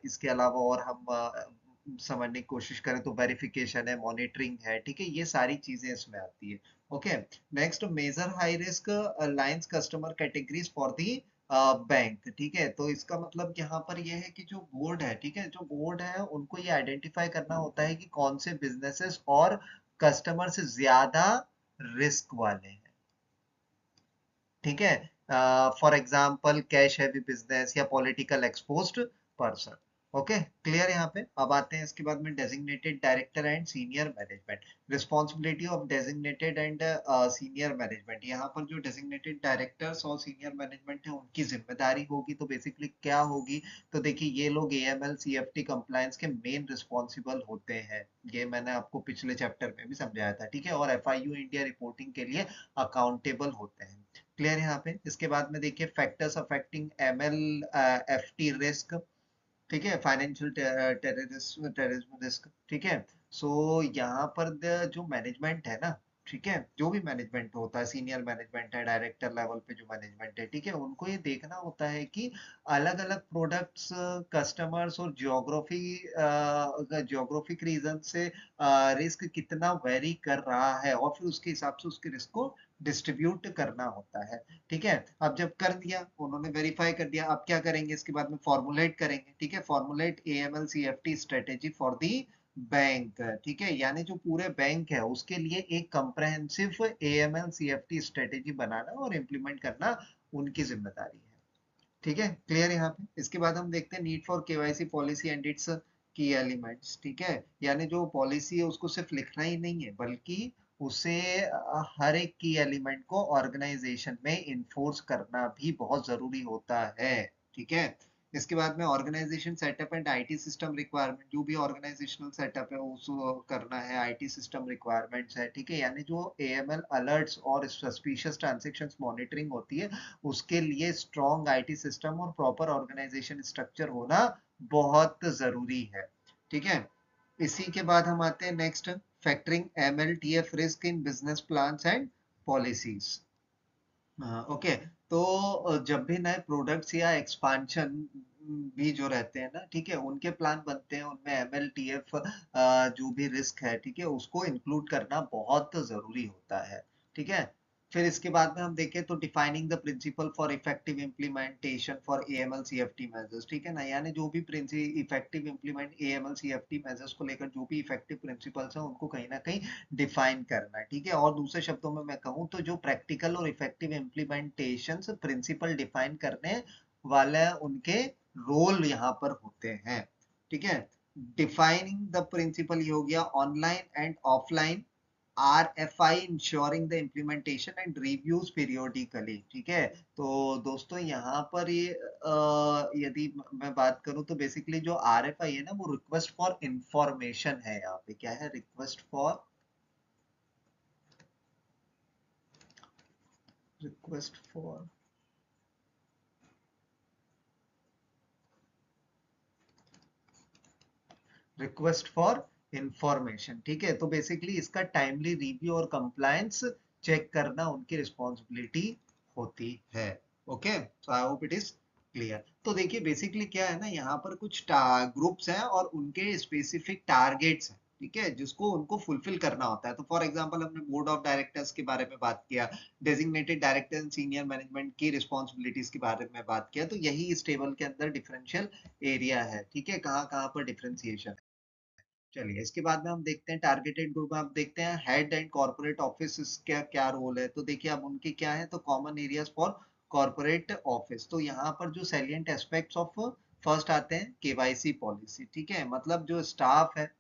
S1: इसके अलावा और हम समझने की कोशिश करें तो वेरिफिकेशन है, मॉनिटरिंग है, ठीक है, ये सारी चीजें इसमें आती है। Okay next, major high risk lines customer categories for the bank, ठीक है। तो इसका मतलब यहाँ पर यह है कि जो बोर्ड है, ठीक है, जो बोर्ड है उनको ये आइडेंटिफाई करना होता है कि कौन से बिजनेसेस और कस्टमर से ज्यादा रिस्क वाले हैं, ठीक है। For example cash heavy business या political exposed person. Okay clear यहाँ पे? अब आते हैं इसके बाद में designated director and senior management, responsibility of designated and senior management. यहाँ पर जो डेजिग्नेटेड डायरेक्टर्स और सीनियर मैनेजमेंट है उनकी जिम्मेदारी होगी, तो बेसिकली क्या होगी? तो देखिए ये लोग एएमएल सीएफटी कंप्लायंस के मेन रिस्पॉन्सिबल होते हैं। ये मैंने आपको पिछले चैप्टर में भी समझाया था, ठीक है। और एफआईयू इंडिया रिपोर्टिंग के लिए अकाउंटेबल होते हैं। क्लियर यहाँ पे? इसके बाद में देखिए factors affecting ML FT risk, ठीक है, फाइनेंशियल टेररिज्म रिस्क, ठीक है। सो यहाँ पर जो मैनेजमेंट है ना, ठीक है, जो भी मैनेजमेंट होता है, सीनियर मैनेजमेंट है, डायरेक्टर लेवल पे जो मैनेजमेंट है, ठीक है, उनको ये देखना होता है कि अलग अलग प्रोडक्ट्स, कस्टमर्स और ज्योग्राफिक रीजन से रिस्क कितना वेरी कर रहा है, और फिर उसके हिसाब से उसके रिस्क को डिस्ट्रीब्यूट करना होता है, ठीक है। अब जब कर दिया, उन्होंने वेरीफाई कर दिया, अब क्या करेंगे? इसके बाद में फॉर्मुलेट करेंगे, ठीक है, formulate AML CFT strategy for the bank, ठीक है। यानी जो पूरे बैंक है उसके लिए एक कंप्रहेंसिव एएमएल सीएफटी स्ट्रेटेजी बनाना और इम्प्लीमेंट करना उनकी जिम्मेदारी है, ठीक है। क्लियर यहाँ पे? इसके बाद हम देखते हैं need for KYC policy and it's की एलिमेंट्स, ठीक है। यानी जो पॉलिसी है उसको सिर्फ लिखना ही नहीं है, बल्कि उसे हर एक की एलिमेंट को ऑर्गेनाइजेशन में इन्फोर्स करना भी बहुत जरूरी होता है, ठीक है। इसके बाद में organization setup and IT system requirement, जो भी ऑर्गेनाइजेशनल सेटअप है उसको करना है, आईटी सिस्टम रिक्वायरमेंट्स है, ठीक है। यानी जो एएमएल अलर्ट्स और सस्पिशियस ट्रांजैक्शंस मॉनिटरिंग होती है उसके लिए स्ट्रॉन्ग आईटी सिस्टम और प्रॉपर ऑर्गेनाइजेशन स्ट्रक्चर होना बहुत जरूरी है, ठीक है। इसी के बाद हम आते हैं next, factoring MLTF risk in business plans and policies. Okay तो जब भी नए प्रोडक्ट्स या एक्सपांशन भी जो रहते हैं ना, ठीक है, उनके प्लान बनते हैं, उनमें एमएलटीएफ जो भी रिस्क है, ठीक है, उसको इंक्लूड करना बहुत जरूरी होता है, ठीक है। फिर इसके बाद में हम देखें तो defining the principle for effective implementation for AML CFT measures, ठीक है ना। यानी जो भी effective implement AML CFT measures को लेकर जो भी इफेक्टिव प्रिंसिपल्स हैं उनको कहीं ना कहीं डिफाइन करना है, ठीक है। और दूसरे शब्दों में मैं कहूँ तो जो प्रैक्टिकल और इफेक्टिव इम्प्लीमेंटेशन प्रिंसिपल डिफाइन करने वाले उनके रोल यहाँ पर होते हैं, ठीक है। डिफाइनिंग द प्रिंसिपल ये हो गया, online and offline RFI ensuring the implementation and reviews periodically, ठीक है। तो दोस्तों यहाँ पर ये यदि मैं बात करूँ तो बेसिकली जो RFI है ना वो रिक्वेस्ट फॉर इंफॉर्मेशन है। यहाँ पे क्या है? Request for request for information, ठीक है। तो बेसिकली इसका टाइमली रिव्यू और कंप्लायंस चेक करना उनकी रिस्पॉन्सिबिलिटी होती है। Okay, so I hope it is clear. तो देखिए बेसिकली क्या है ना, यहाँ पर कुछ ग्रुप्स हैं और उनके स्पेसिफिक टारगेट्स हैं, ठीक है, जिसको उनको फुलफिल करना होता है। तो फॉर एग्जांपल हमने बोर्ड ऑफ डायरेक्टर्स के बारे में बात किया, designated director and senior management की रिस्पॉन्सिबिलिटीज के बारे में बात किया। तो यही इस टेबल के अंदर डिफरेंशियल एरिया है, ठीक है, कहाँ कहाँ पर डिफरेंशिएशन। चलिए इसके बाद में हम देखते हैं टारगेटेड ग्रुप में। आप देखते हैं हेड एंड कॉर्पोरेट ऑफिस क्या क्या रोल है। तो देखिए अब उनके क्या है, तो common areas for corporate office. तो यहाँ पर जो सैलिएंट एस्पेक्ट्स ऑफ फर्स्ट आते हैं केवाईसी पॉलिसी, ठीक है, मतलब जो स्टाफ है,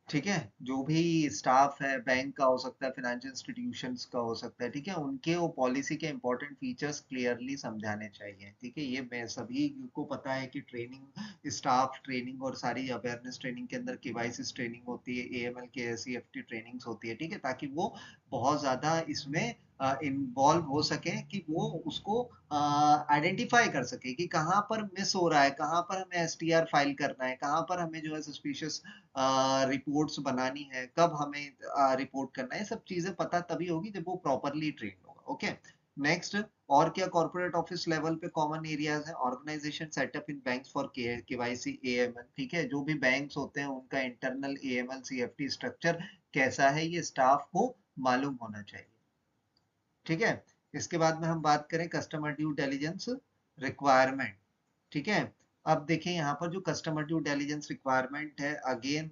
S1: ठीक है, जो भी स्टाफ है बैंक का हो सकता है, फाइनेंशियल इंस्टीट्यूशंस का हो सकता है, ठीक है, उनके वो पॉलिसी के इंपॉर्टेंट फीचर्स क्लियरली समझाने चाहिए, ठीक है। ये मैं सभी को पता है कि ट्रेनिंग, स्टाफ ट्रेनिंग और सारी अवेयरनेस ट्रेनिंग के अंदर केवाईसी ट्रेनिंग होती है, एएमएल के सीएफटी ट्रेनिंग्स होती है, ठीक है, ताकि वो बहुत ज्यादा इसमें इन्वॉल्व हो सके, कि वो उसको आइडेंटिफाई कर सके कि कहाँ पर मिस हो रहा है, कहाँ पर हमें एसटीआर फाइल करना है, कहाँ पर हमें जो है सस्पिशियस रिपोर्ट्स बनानी है, कब हमें रिपोर्ट करना है। ये सब चीजें पता तभी होगी जब वो प्रॉपरली ट्रेन होगा। ओके, नेक्स्ट, और क्या कॉर्पोरेट ऑफिस लेवल पे कॉमन एरियाज है, organization setup in banks for KYC AML, ठीक है, जो भी बैंक्स होते हैं उनका इंटरनल एएमएल सीएफटी स्ट्रक्चर कैसा है, ये स्टाफ को मालूम होना चाहिए, ठीक है। इसके बाद में हम बात करें कस्टमर ड्यू डिलिजेंस रिक्वायरमेंट, ठीक है। अब देखिए यहाँ पर जो कस्टमर ड्यू डिलिजेंस रिक्वायरमेंट है, अगेन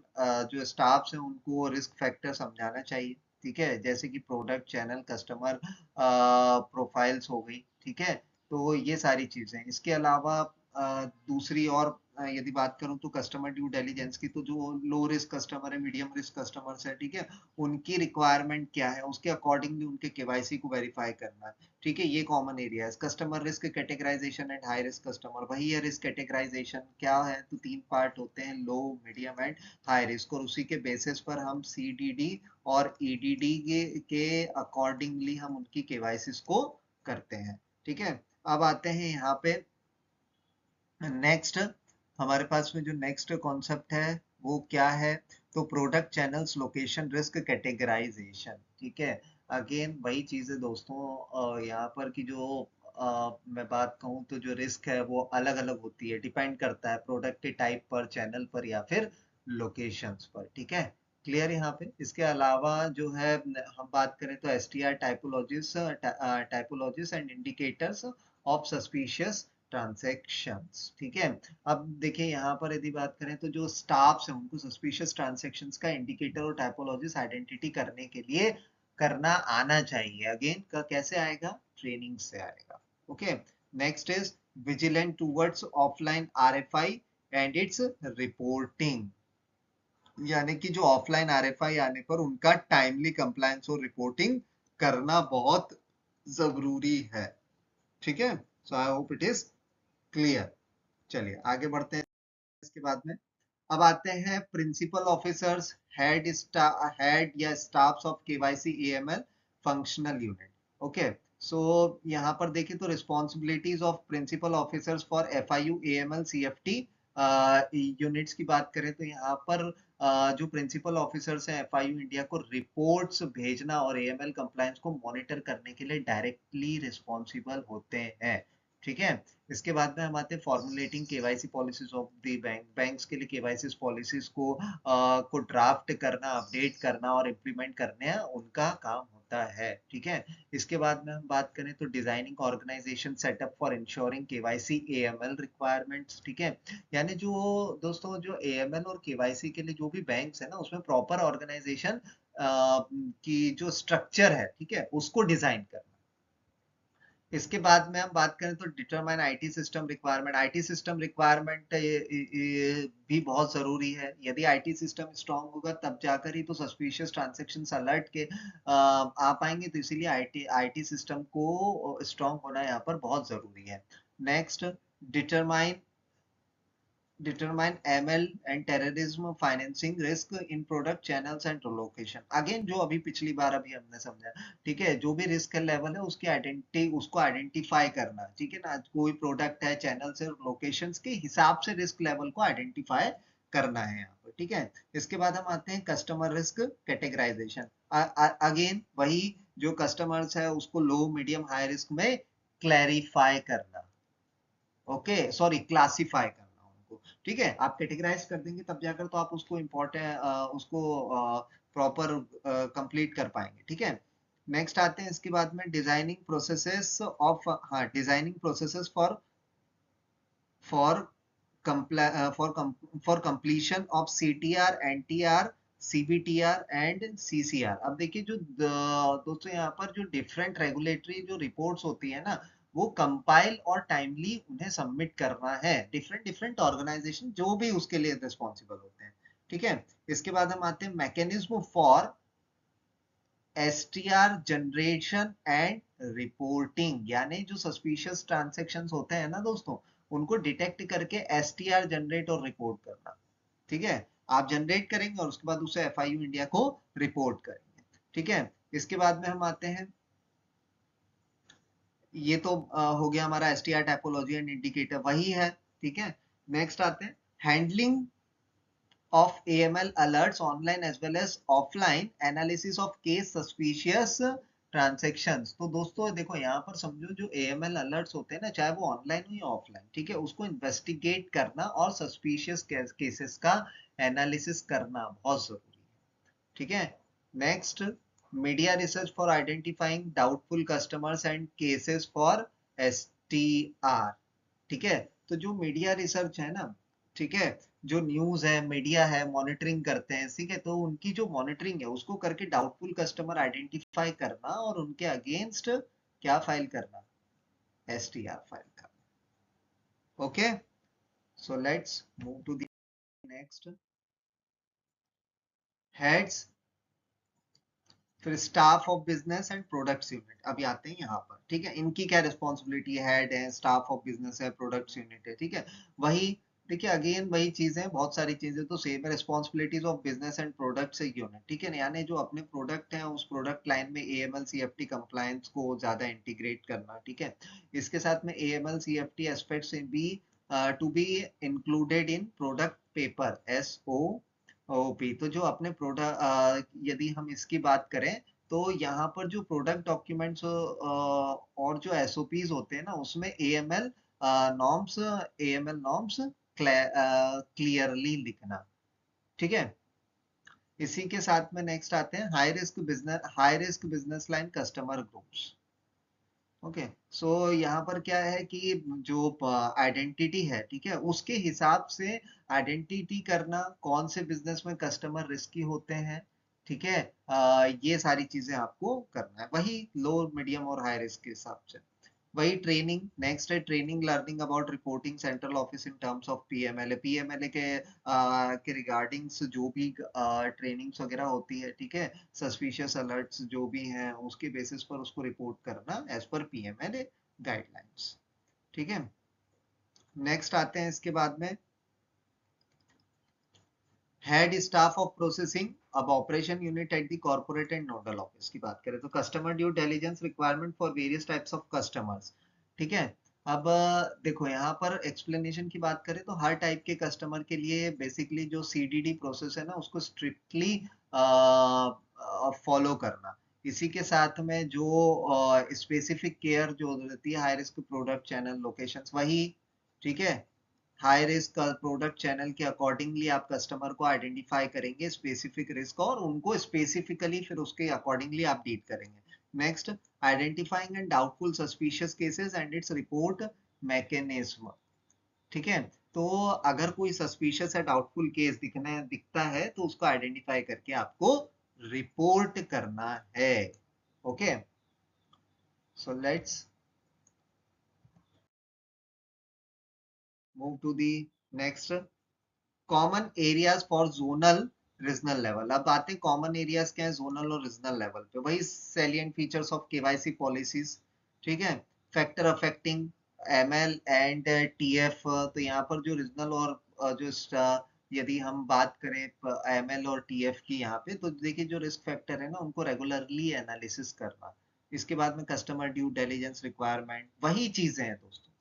S1: जो स्टाफ्स हैं उनको रिस्क फैक्टर समझाना चाहिए, ठीक है, जैसे कि प्रोडक्ट चैनल कस्टमर प्रोफाइल्स हो गई, ठीक है। तो ये सारी चीजें, इसके अलावा दूसरी और यदि बात करूं तो कस्टमर ड्यू डिलिजेंस की, तो जो लो रिस्क कस्टमर है, मीडियम रिस्क कस्टमर्स है, ठीक है, उनकी रिक्वायरमेंट क्या है, उसके अकॉर्डिंगली उनके केवाईसी को वेरीफाई करना है, ठीक है। ये कॉमन एरिया है। Customer risk categorization and high risk customer, वही है रिस्क कैटेगराइजेशन क्या है, तो तीन पार्ट होते हैं, लो मीडियम एंड हाई रिस्क, और उसी के बेसिस पर हम सीडीडी और ईडीडी के अकॉर्डिंगली हम उनकी केवाईसी को करते हैं, ठीक है। अब आते हैं यहाँ पे नेक्स्ट, हमारे पास में जो नेक्स्ट कॉन्सेप्ट है वो क्या है, तो product channels location risk categorization, ठीक है। अगेन वही चीज है दोस्तों, यहाँ पर की जो मैं बात कहूँ तो जो रिस्क है वो अलग अलग होती है, डिपेंड करता है प्रोडक्ट के टाइप पर, चैनल पर, या फिर लोकेशंस पर, ठीक है। क्लियर यहाँ पे। इसके अलावा जो है हम बात करें तो S T R typologies, typologies and indicators of suspicious transactions, ठीक है। अब देखिए यहाँ पर यदि बात करें तो जो स्टाफ्स हैं उनको सस्पिशियस ट्रांजैक्शंस का इंडिकेटर और टाइपोलॉजीज आइडेंटिटी करने के लिए करना आना चाहिए। अगेन का कैसे आएगा, ट्रेनिंग से आएगा। Okay, next is vigilant towards offline RFI and its reporting, यानी कि जो ऑफलाइन आरएफआई आने पर उनका टाइमली कंप्लायंस और रिपोर्टिंग करना बहुत जरूरी है, ठीक है। So I hope it is clear. चलिए आगे बढ़ते हैं। इसके बाद में अब आते हैं प्रिंसिपल ऑफिसर्स, हेड या staffs of KYC AML functional unit. Okay, so यहाँ पर देखें तो responsibilities of principal officers for FIU AML CFT units की बात करें तो यहाँ पर जो प्रिंसिपल ऑफिसर्स हैं एफआईयू इंडिया को रिपोर्ट्स भेजना और एएमएल कंप्लायंस को मॉनिटर करने के लिए डायरेक्टली रिस्पॉन्सिबल होते हैं, ठीक है। इसके बाद में हम आते हैं formulating KYC policies of the bank, banks के लिए केवाईसी पॉलिसीज को ड्राफ्ट करना, अपडेट करना और इम्प्लीमेंट करने उनका काम होता है, ठीक है। इसके बाद में हम बात करें तो designing organization setup for ensuring KYC AML requirements, ठीक है, यानी जो दोस्तों जो एएमएल और केवाईसी के लिए जो भी बैंक्स है ना, उसमें प्रॉपर ऑर्गेनाइजेशन की जो स्ट्रक्चर है, ठीक है, उसको डिजाइन करना। इसके बाद में हम बात करें तो determine IT system requirement, IT system requirement भी बहुत जरूरी है। यदि आईटी सिस्टम स्ट्रांग होगा तब जाकर ही तो सस्पिशियस ट्रांजैक्शन अलर्ट के आ पाएंगे, तो इसीलिए आईटी आईटी सिस्टम को स्ट्रांग होना यहाँ पर बहुत जरूरी है। Next, determine determine ML and terrorism financing risk in product channels and location. Again जो अभी पिछली बार अभी हमने समझा, ठीक है, जो भी रिस्क लेवल है उसकी आइडेंटिटी, उसको आइडेंटिफाई करना, ठीक है ना, कोई प्रोडक्ट है, चैनल्स है, लोकेशंस के हिसाब से रिस्क लेवल को आइडेंटिफाई करना है यहाँ पर, ठीक है। इसके बाद हम आते हैं कस्टमर रिस्क कैटेगराइजेशन। अगेन वही, जो कस्टमर्स है उसको लो मीडियम हाई रिस्क में क्लैरिफाई करना, ओके सॉरी क्लासिफाई करना उनको, ठीक है। आप कैटेगराइज कर देंगे तब जाकर तो आप उसको इम्पोर्टेंट, उसको प्रॉपर कंप्लीट कर पाएंगे, ठीक है। नेक्स्ट आते हैं इसके बाद में डिजाइनिंग प्रोसेसेस ऑफ, हाँ, designing processes for for for completion of CTR, NTR, CBTR and CCR. अब देखिए जो दोस्तों यहाँ पर जो डिफरेंट रेगुलेटरी जो रिपोर्ट्स होती है ना, वो कंपाइल और टाइमली उन्हें सबमिट करना है, डिफरेंट डिफरेंट ऑर्गेनाइजेशन जो भी उसके लिए रिस्पॉन्सिबल होते हैं, ठीक है। इसके बाद हम आते हैं mechanism for STR generation and reporting, यानी जो सस्पिशियस ट्रांजैक्शंस होते हैं ना दोस्तों, उनको डिटेक्ट करके एसटीआर जनरेट और रिपोर्ट करना, ठीक है। आप जनरेट करेंगे और उसके बाद उसे एफआईयू इंडिया को रिपोर्ट करेंगे, ठीक है। इसके बाद में हम आते हैं, ये तो हो गया हमारा एसटीआर टाइपोलॉजी एंड इंडिकेटर, वही है, ठीक है। नेक्स्ट आते हैं handling of AML alerts online as well as offline analysis of case suspicious transactions। तो दोस्तों देखो यहाँ पर समझो जो AML alerts होते हैं ना, चाहे वो ऑनलाइन हो या ऑफलाइन, ठीक है, उसको इन्वेस्टिगेट करना और सस्पिशियस केसेस का एनालिसिस करना बहुत जरूरी है, ठीक है। Next, media research for identifying doubtful customers and cases for STR, ठीक है। तो जो मीडिया रिसर्च है ना, ठीक है, जो न्यूज है, मीडिया है, मॉनिटरिंग करते हैं, ठीक है, तो उनकी जो मॉनिटरिंग है उसको करके डाउटफुल कस्टमर आइडेंटिफाई करना और उनके अगेंस्ट क्या फाइल करना, STR फाइल करना, okay. So let's move to the next, heads, फिर staff of business and products unit. अभी आते हैं यहाँ पर, ठीक है, इनकी क्या रिस्पॉन्सिबिलिटी है, हेड है, स्टाफ ऑफ बिजनेस है, प्रोडक्ट्स यूनिट है, ठीक है। वही, देखिए अगेन वही चीजें, बहुत सारी चीजें तो सेम है, responsibilities of business and products unit, ठीक है, यानी जो अपने प्रोडक्ट हैं उस प्रोडक्ट लाइन में AML CFT कंप्लायंस को ज्यादा इंटीग्रेट करना, ठीक है। इसके साथ में AML CFT एस्पेक्ट्स भी to be included in product paper, SOP। तो जो अपने प्रोडक्ट, यदि हम इसकी बात करें तो यहाँ पर जो प्रोडक्ट डॉक्यूमेंट्स और जो SOPs होते हैं ना, उसमें AML नॉर्म्स क्लियरली लिखना, ठीक है। इसी के साथ में नेक्स्ट आते हैं high risk business line customer groups, okay. So यहाँ पर क्या है कि जो आइडेंटिटी है, ठीक है, उसके हिसाब से आइडेंटिटी करना, कौन से बिजनेस में कस्टमर रिस्की होते हैं, ठीक है, ये सारी चीजें आपको करना है, वही लो मीडियम और हाई रिस्क के हिसाब से। वही ट्रेनिंग, नेक्स्ट है training learning about reporting central office in terms of PMLA के रिगार्डिंग्स जो भी ट्रेनिंग्स वगैरह होती है, ठीक है, सस्पिशियस अलर्ट्स जो भी हैं उसके बेसिस पर उसको रिपोर्ट करना एज पर पीएमएलए गाइडलाइंस, ठीक है। नेक्स्ट आते हैं इसके बाद में हेड स्टाफ ऑफ प्रोसेसिंग। अब operation unit at the corporate and nodal office की बात करें तो customer due diligence requirement for various types of customers, ठीक है। अब देखो यहाँ पर एक्सप्लेनेशन की बात करें तो हर टाइप के कस्टमर के लिए बेसिकली जो CDD प्रोसेस है ना, उसको स्ट्रिक्टली फॉलो करना। इसी के साथ में जो स्पेसिफिक केयर जो रहती है high risk product channel locations, वही, ठीक है, हाई रिस्क प्रोडक्ट चैनल के अकॉर्डिंगली आप कस्टमर को आइडेंटिफाई करेंगे स्पेसिफिक रिस्क और उनको स्पेसिफिकली फिर उसके अकॉर्डिंगली आप डील करेंगे। Next, identifying and doubtful suspicious cases and its report mechanism, ठीक है। तो अगर कोई सस्पिशियस या डाउटफुल केस दिखता है तो उसको आइडेंटिफाई करके आपको रिपोर्ट करना है, okay. So let's move to the next, common areas for zonal regional level. अब आते हैं कॉमन एरियाज क्या है जोनल और रीजनल लेवल पे, वही salient features of KYC policies, ठीक है, factor affecting ML and TF। तो यहाँ पर जो रीजनल और यदि हम बात करें एमएल और टीएफ की यहाँ पे, तो देखिए जो रिस्क फैक्टर है ना उनको रेगुलरली एनालिसिस करना। इसके बाद में कस्टमर ड्यू डिलिजेंस रिक्वायरमेंट, वही चीजें हैं दोस्तों,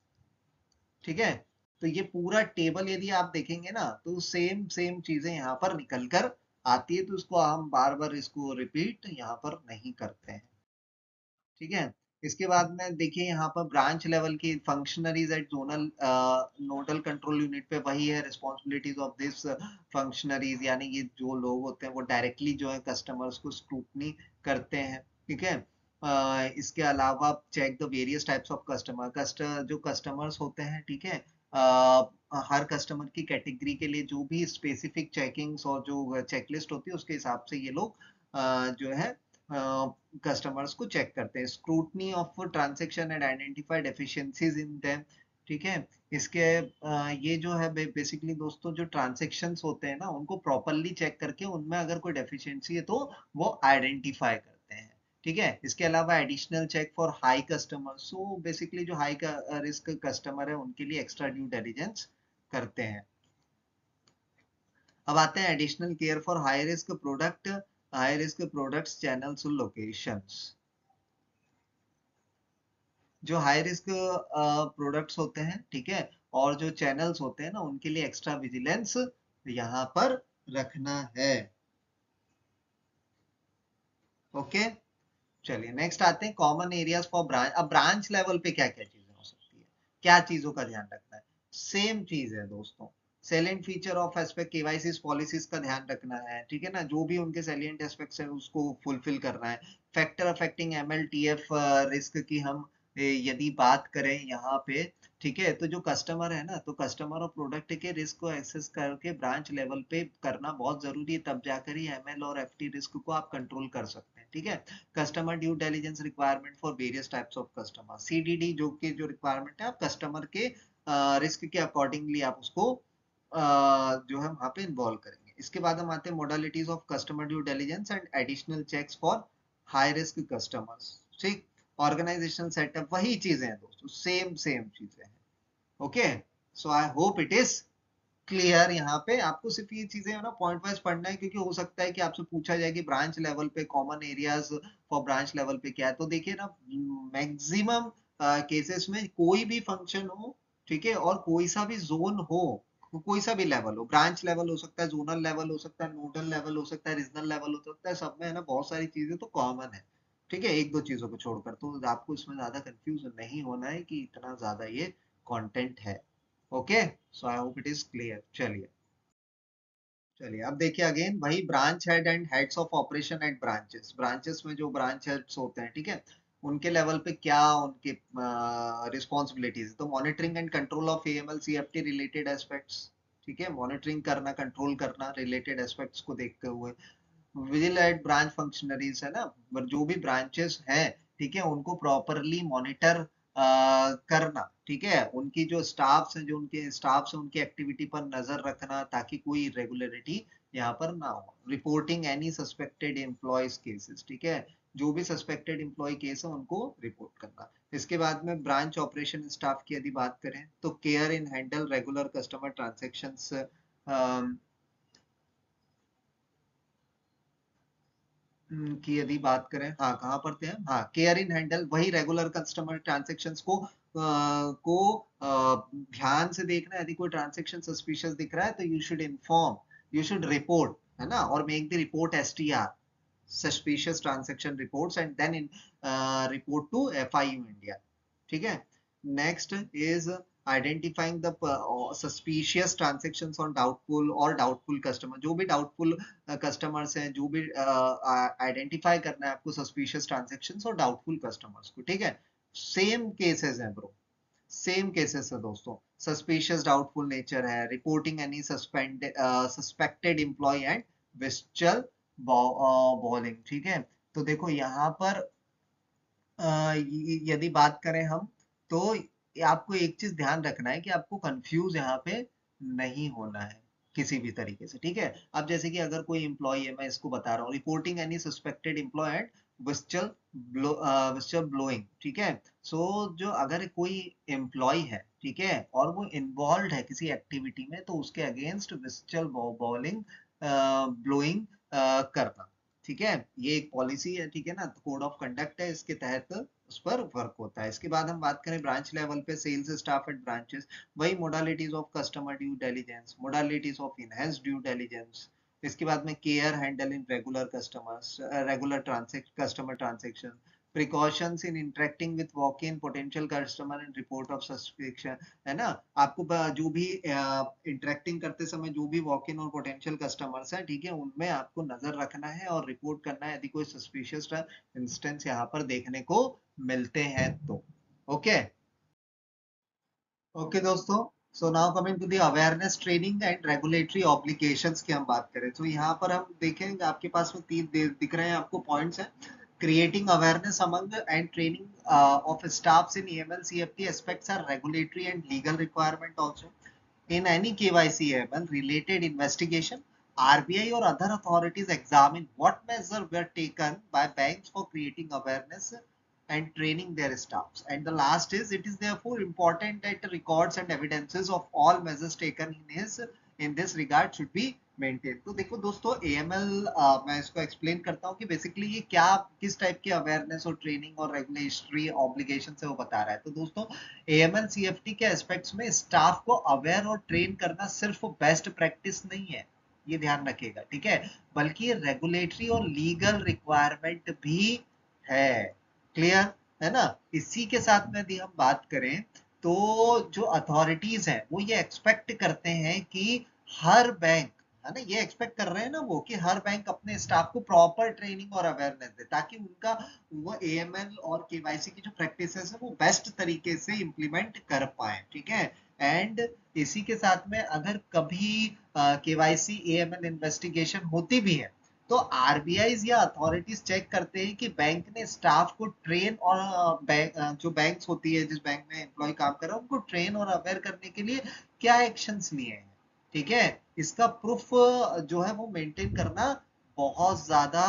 S1: ठीक है। तो ये पूरा टेबल यदि आप देखेंगे ना तो सेम सेम चीजें यहाँ पर निकल कर आती है, तो इसको हम बार बार इसको रिपीट यहाँ पर नहीं करते हैं, ठीक है। इसके बाद में देखिए यहाँ पर ब्रांच लेवल की functionaries at zonal nodal control unit पे वही है, रिस्पॉन्सिबिलिटीज ऑफ दिस फंक्शनरीज, यानी ये जो लोग होते हैं वो डायरेक्टली जो है कस्टमर्स को स्क्रूटनी करते हैं, ठीक है। इसके अलावा check the various types of customer, जो कस्टमर्स होते हैं, ठीक है। हर कस्टमर की कैटेगरी के लिए जो भी स्पेसिफिक चेकिंग्स और जो चेकलिस्ट होती है उसके हिसाब से ये लोग जो है कस्टमर्स को चेक करते हैं। Scrutiny of transaction and identify deficiencies in them, ठीक है। इसके ये जो है बेसिकली दोस्तों जो ट्रांजेक्शन्स होते हैं ना उनको प्रॉपरली चेक करके उनमें अगर कोई डेफिशिएंसी है तो वो आइडेंटिफाई करते हैं, ठीक है। इसके अलावा additional check for high customer, so basically जो हाई का रिस्क कस्टमर है उनके लिए एक्स्ट्रा ड्यू डिलिजेंस करते हैं। अब आते हैं additional care for high risk products channels और लोकेशंस। जो हाई रिस्क प्रोडक्ट्स होते हैं, ठीक है, और जो चैनल्स होते हैं ना उनके लिए एक्स्ट्रा विजिलेंस यहाँ पर रखना है। ओके, चलिए नेक्स्ट आते हैं कॉमन एरियाज फॉर ब्रांच। अब ब्रांच लेवल पे क्या क्या चीजें हो सकती है, क्या चीजों का ध्यान रखना है, सेम चीज है दोस्तों। Salient feature of aspect KYC policies का ध्यान रखना है, ठीक है ना, जो भी उनके सेलिएंट एस्पेक्ट्स है उसको फुलफिल करना है। फैक्टर अफेक्टिंग एमएलटीएफ रिस्क की हम यदि बात करें यहाँ पे, ठीक है, तो जो कस्टमर है ना, तो कस्टमर और प्रोडक्ट के रिस्क को एक्सेस करके ब्रांच लेवल पे करना बहुत जरूरी है, तब जाकर ही एमएल और एफटी रिस्क को आप कंट्रोल कर सकते हैं, ठीक है। Customer due diligence requirement for various types of customer, CDD जो कि जो रिक्वायरमेंट है आप कस्टमर के रिस्क के अकॉर्डिंगली आप उसको जो है वहां पे इन्वॉल्व करेंगे। इसके बाद हम आते हैं modalities of customer due diligence and additional checks for high risk customers, ठीक। ऑर्गेनाइजेशनल सेटअप, वही चीजें हैं दोस्तों, सेम सेम चीजें हैं। Okay, so I hope it is clear. यहाँ पे आपको सिर्फ ये चीजें ना पॉइंट वाइज पढ़ना है, क्योंकि हो सकता है कि आपसे पूछा जाए कि ब्रांच लेवल पे common areas for branch level पे क्या है। तो देखिए ना, मैक्सिमम केसेस में कोई भी फंक्शन हो, ठीक है, और कोई सा भी जोन हो, कोई सा भी लेवल हो, ब्रांच लेवल हो सकता है, जोनल लेवल हो सकता है, नोडल लेवल हो सकता है, रीजनल लेवल हो सकता है, सब में है ना बहुत सारी चीजें तो कॉमन है, ठीक है, एक दो चीजों को छोड़कर। तो आपको इसमें ज्यादा कंफ्यूज नहीं होना है कि इतना ज्यादा ये कंटेंट है। Okay, so I hope it is clear. चलिए अब देखिए अगेन वही branch head and heads of operation at branches. Branches में जो ब्रांच हेड्स होते हैं, ठीक है, उनके लेवल पे क्या उनके रिस्पॉन्सिबिलिटीज, तो monitoring and control of AML CFT related aspects, ठीक है, मॉनिटरिंग करना, कंट्रोल करना रिलेटेड एस्पेक्ट्स को देखते हुए। विजिल एट ब्रांच फंक्शनरीज है ना, जो भी ब्रांचेस हैं, ठीक है, उनको प्रॉपरली मॉनिटर करना, ठीक है, उनकी जो स्टाफ्स हैं, जो उनके स्टाफ्स हैं उनकी एक्टिविटी पर नजर रखना ताकि कोई इरेगुलरिटी यहाँ पर ना हो। Reporting any suspected employees cases, ठीक है, जो भी सस्पेक्टेड एम्प्लॉय केस है उनको रिपोर्ट करना। इसके बाद में ब्रांच ऑपरेशन स्टाफ की यदि बात करें तो केयर इन हैंडल रेगुलर कस्टमर ट्रांजेक्शंस की यदि बात करें, हाँ कहाँ पर थे हम, हाँ केयर इन हैंडल, वही रेगुलर कस्टमर ट्रांजेक्शन्स को ध्यान से देखना है। यदि कोई ट्रांजेक्शन सस्पिशियस दिख रहा है तो you should inform, you should report, है ना, और make the report STR, suspicious transaction reports, and then in report to FIU India, ठीक है। Next is identifying the suspicious transactions on doubtful और डाउटफुल कस्टमर, जो भी डाउटफुल कस्टमर्स हैं, जो भी आइडेंटिफाई करना है आपको सस्पिशियस ट्रांजेक्शंस और डाउटफुल कस्टमर्स को, ठीक है। सेम केसेस हैं ब्रो, सेम केसेस है दोस्तों, सस्पिशियस डाउटफुल नेचर है, reporting any suspected employee and whistle blowing, ठीक है। तो देखो यहाँ पर यदि बात करें हम, तो आपको एक चीज ध्यान रखना है कि आपको कंफ्यूज यहाँ पे नहीं होना है, किसी भी तरीके से, ठीक है। अब जैसे कि अगर कोई एम्प्लॉय है, मैं इसको बता रहा हूँ, reporting any suspected employee at whistle whistle blowing, ठीक है। सो जो अगर कोई एम्प्लॉय है, ठीक है, और वो इन्वॉल्व है किसी एक्टिविटी में, तो उसके अगेंस्ट विस्चल बॉलिंग ब्लोइंग करना, ठीक है। ये एक पॉलिसी है, ठीक है ना, कोड ऑफ कंडक्ट है, इसके तहत उस पर वर्क होता है। इसके बाद हम बात करें ब्रांच लेवल पे, सेल्स स्टाफ एट ब्रांचेस, वही modalities of customer due diligence, modalities of enhanced due diligence. इसके बाद में care handle in regular customers, regular customer transaction, precautions in interacting with walk in potential customer and report of suspicion, है ना। आपको जो भी interacting करते समय जो भी वॉक इन और पोटेंशियल कस्टमर्स हैं, ठीक है, उनमें आपको नजर रखना है और रिपोर्ट करना है यदि कोई सस्पिशियस इंस्टेंस यहाँ पर देखने को मिलते हैं तो। ओके ओके दोस्तों, so now coming to the awareness training and regulatory obligations की हम बात करें तो यहाँ पर हम देखेंगे आपके पास में तीन दिख रहे हैं आपको पॉइंट्स हैं। Creating awareness among and training of staffs in AML CFT aspects are regulatory and legal requirement also in any KYC AML related investigation. RBI or other authorities examine what measures were taken by banks for creating awareness and training their staffs. And the last is, it is therefore important that records and evidences of all measures taken in this regard should be maintain. तो देखो दोस्तों, AML मैं इसको explain करता हूँ कि basically ये क्या किस टाइप की अवेयरनेस और ट्रेनिंग और रेगुलेटरी ऑब्लिगेशन से वो बता रहा है। तो दोस्तों, एएमएल सीएफटी के एस्पेक्ट्स में स्टाफ को अवेयर और ट्रेन करना सिर्फ बेस्ट प्रैक्टिस नहीं है, ये ध्यान रखिएगा, ठीक है, बल्कि ये रेगुलेटरी और लीगल रिक्वायरमेंट भी है। क्लियर है ना। इसी के साथ में यदि हम बात करें तो जो अथॉरिटीज हैं वो ये एक्सपेक्ट करते हैं कि हर बैंक, है ना, ये एक्सपेक्ट कर रहे हैं ना वो, कि हर बैंक अपने स्टाफ को प्रॉपर ट्रेनिंग और अवेयरनेस दे ताकि उनका वो एएमएल और केवाईसी की जो प्रैक्टिसेस है वो बेस्ट तरीके से इंप्लीमेंट कर पाए, ठीक है। एंड इसी के साथ में अगर कभी केवाईसी एएमएल इन्वेस्टिगेशन होती भी है तो आरबीआई या अथॉरिटीज चेक करते हैं कि बैंक ने स्टाफ को ट्रेन और जो बैंक्स होती है जिस बैंक में एम्प्लॉय काम कर रहा है उनको ट्रेन और अवेयर करने के लिए क्या एक्शंस लिए हैं, ठीक है। इसका प्रूफ जो है वो मेंटेन करना बहुत ज्यादा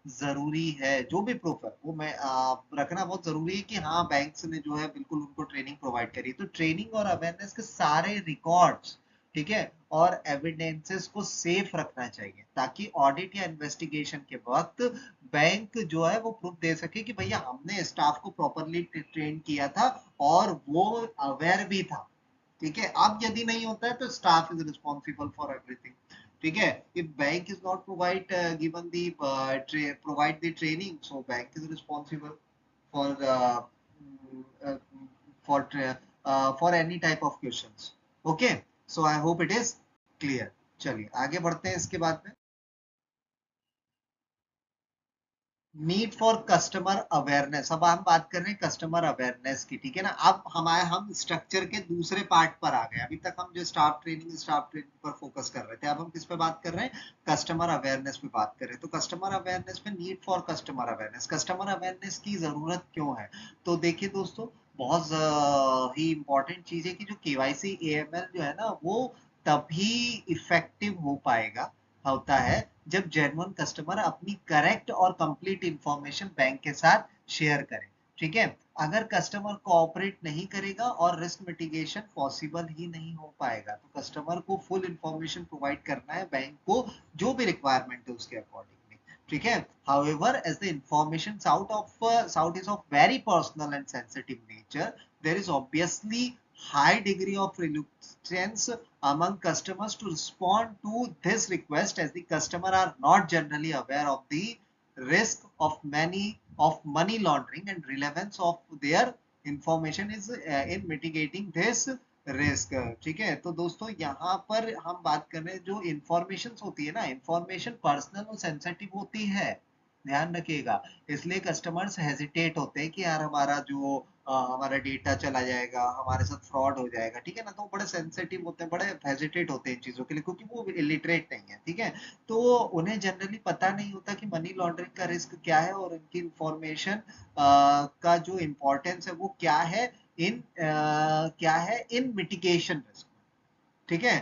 S1: जरूरी है। जो भी प्रूफ है वो मैं रखना बहुत जरूरी है कि हाँ बैंक्स ने जो है बिल्कुल उनको ट्रेनिंग प्रोवाइड करी। तो ट्रेनिंग और अवेयरनेस के सारे रिकॉर्ड्स, ठीक है, और एविडेंसेस को सेफ रखना चाहिए ताकि ऑडिट या इन्वेस्टिगेशन के वक्त बैंक जो है वो प्रूफ दे सके कि भैया हमने स्टाफ को प्रॉपरली ट्रेन किया था और वो अवेयर भी था, ठीक है। अब यदि नहीं होता है तो staff is responsible for everything, ठीक है। If bank is not provide given the provide the training, so bank is responsible for for any type of questions. Okay, so I hope it is clear. चलिए आगे बढ़ते हैं इसके बाद में। Need for customer awareness, अब हम बात कर रहे हैं कस्टमर अवेयरनेस की, ठीक है ना। अब हम स्ट्रक्चर के दूसरे पार्ट पर आ गए। अभी तक हम जो स्टाफ ट्रेनिंग पर फोकस कर रहे थे, अब हम किस पे बात कर रहे हैं, कस्टमर अवेयरनेस पे बात कर रहे हैं। तो कस्टमर अवेयरनेस में need for customer awareness, customer awareness की जरूरत क्यों है। तो देखिए दोस्तों, बहुत ही इंपॉर्टेंट चीज है कि जो केवाईसी एएमएल जो है ना वो तभी इफेक्टिव हो पाएगा होता है जब जेन्युइन कस्टमर अपनी करेक्ट और कंप्लीट इंफॉर्मेशन बैंक के साथ शेयर करे, ठीक है। अगर कस्टमर कोऑपरेट नहीं करेगा और रिस्क मिटिगेशन पॉसिबल ही नहीं हो पाएगा। तो कस्टमर को फुल इंफॉर्मेशन प्रोवाइड करना है बैंक को, जो भी रिक्वायरमेंट है उसके अकॉर्डिंगली, ठीक है। However as the information sought is of very personal and sensitive nature, there is obviously high degree of reluctance among customers to respond to this request as the customer are not generally aware of the risk of money laundering and relevance of their information is in mitigating this risk, ठीक है। तो दोस्तों यहाँ पर हम बात कर रहे हैं जो इंफॉर्मेशन होती है ना, इंफॉर्मेशन पर्सनल और सेंसिटिव होती है, ध्यान रखिएगा। इसलिए कस्टमर्स हेजिटेट होते हैं कि यार हमारा जो हमारा डेटा चला जाएगा, हमारे साथ फ्रॉड हो जाएगा, ठीक है ना। तो बड़े सेंसिटिव होते हैं, बड़े हेजिटेट होते हैं इन चीजों के लिए क्योंकि वो इलिटरेट नहीं है, ठीक है। तो उन्हें जनरली पता नहीं होता कि मनी लॉन्ड्रिंग का रिस्क क्या है और इनकी इंफॉर्मेशन का जो इम्पोर्टेंस है वो क्या है इन मिटिगेशन रिस्क, ठीक है।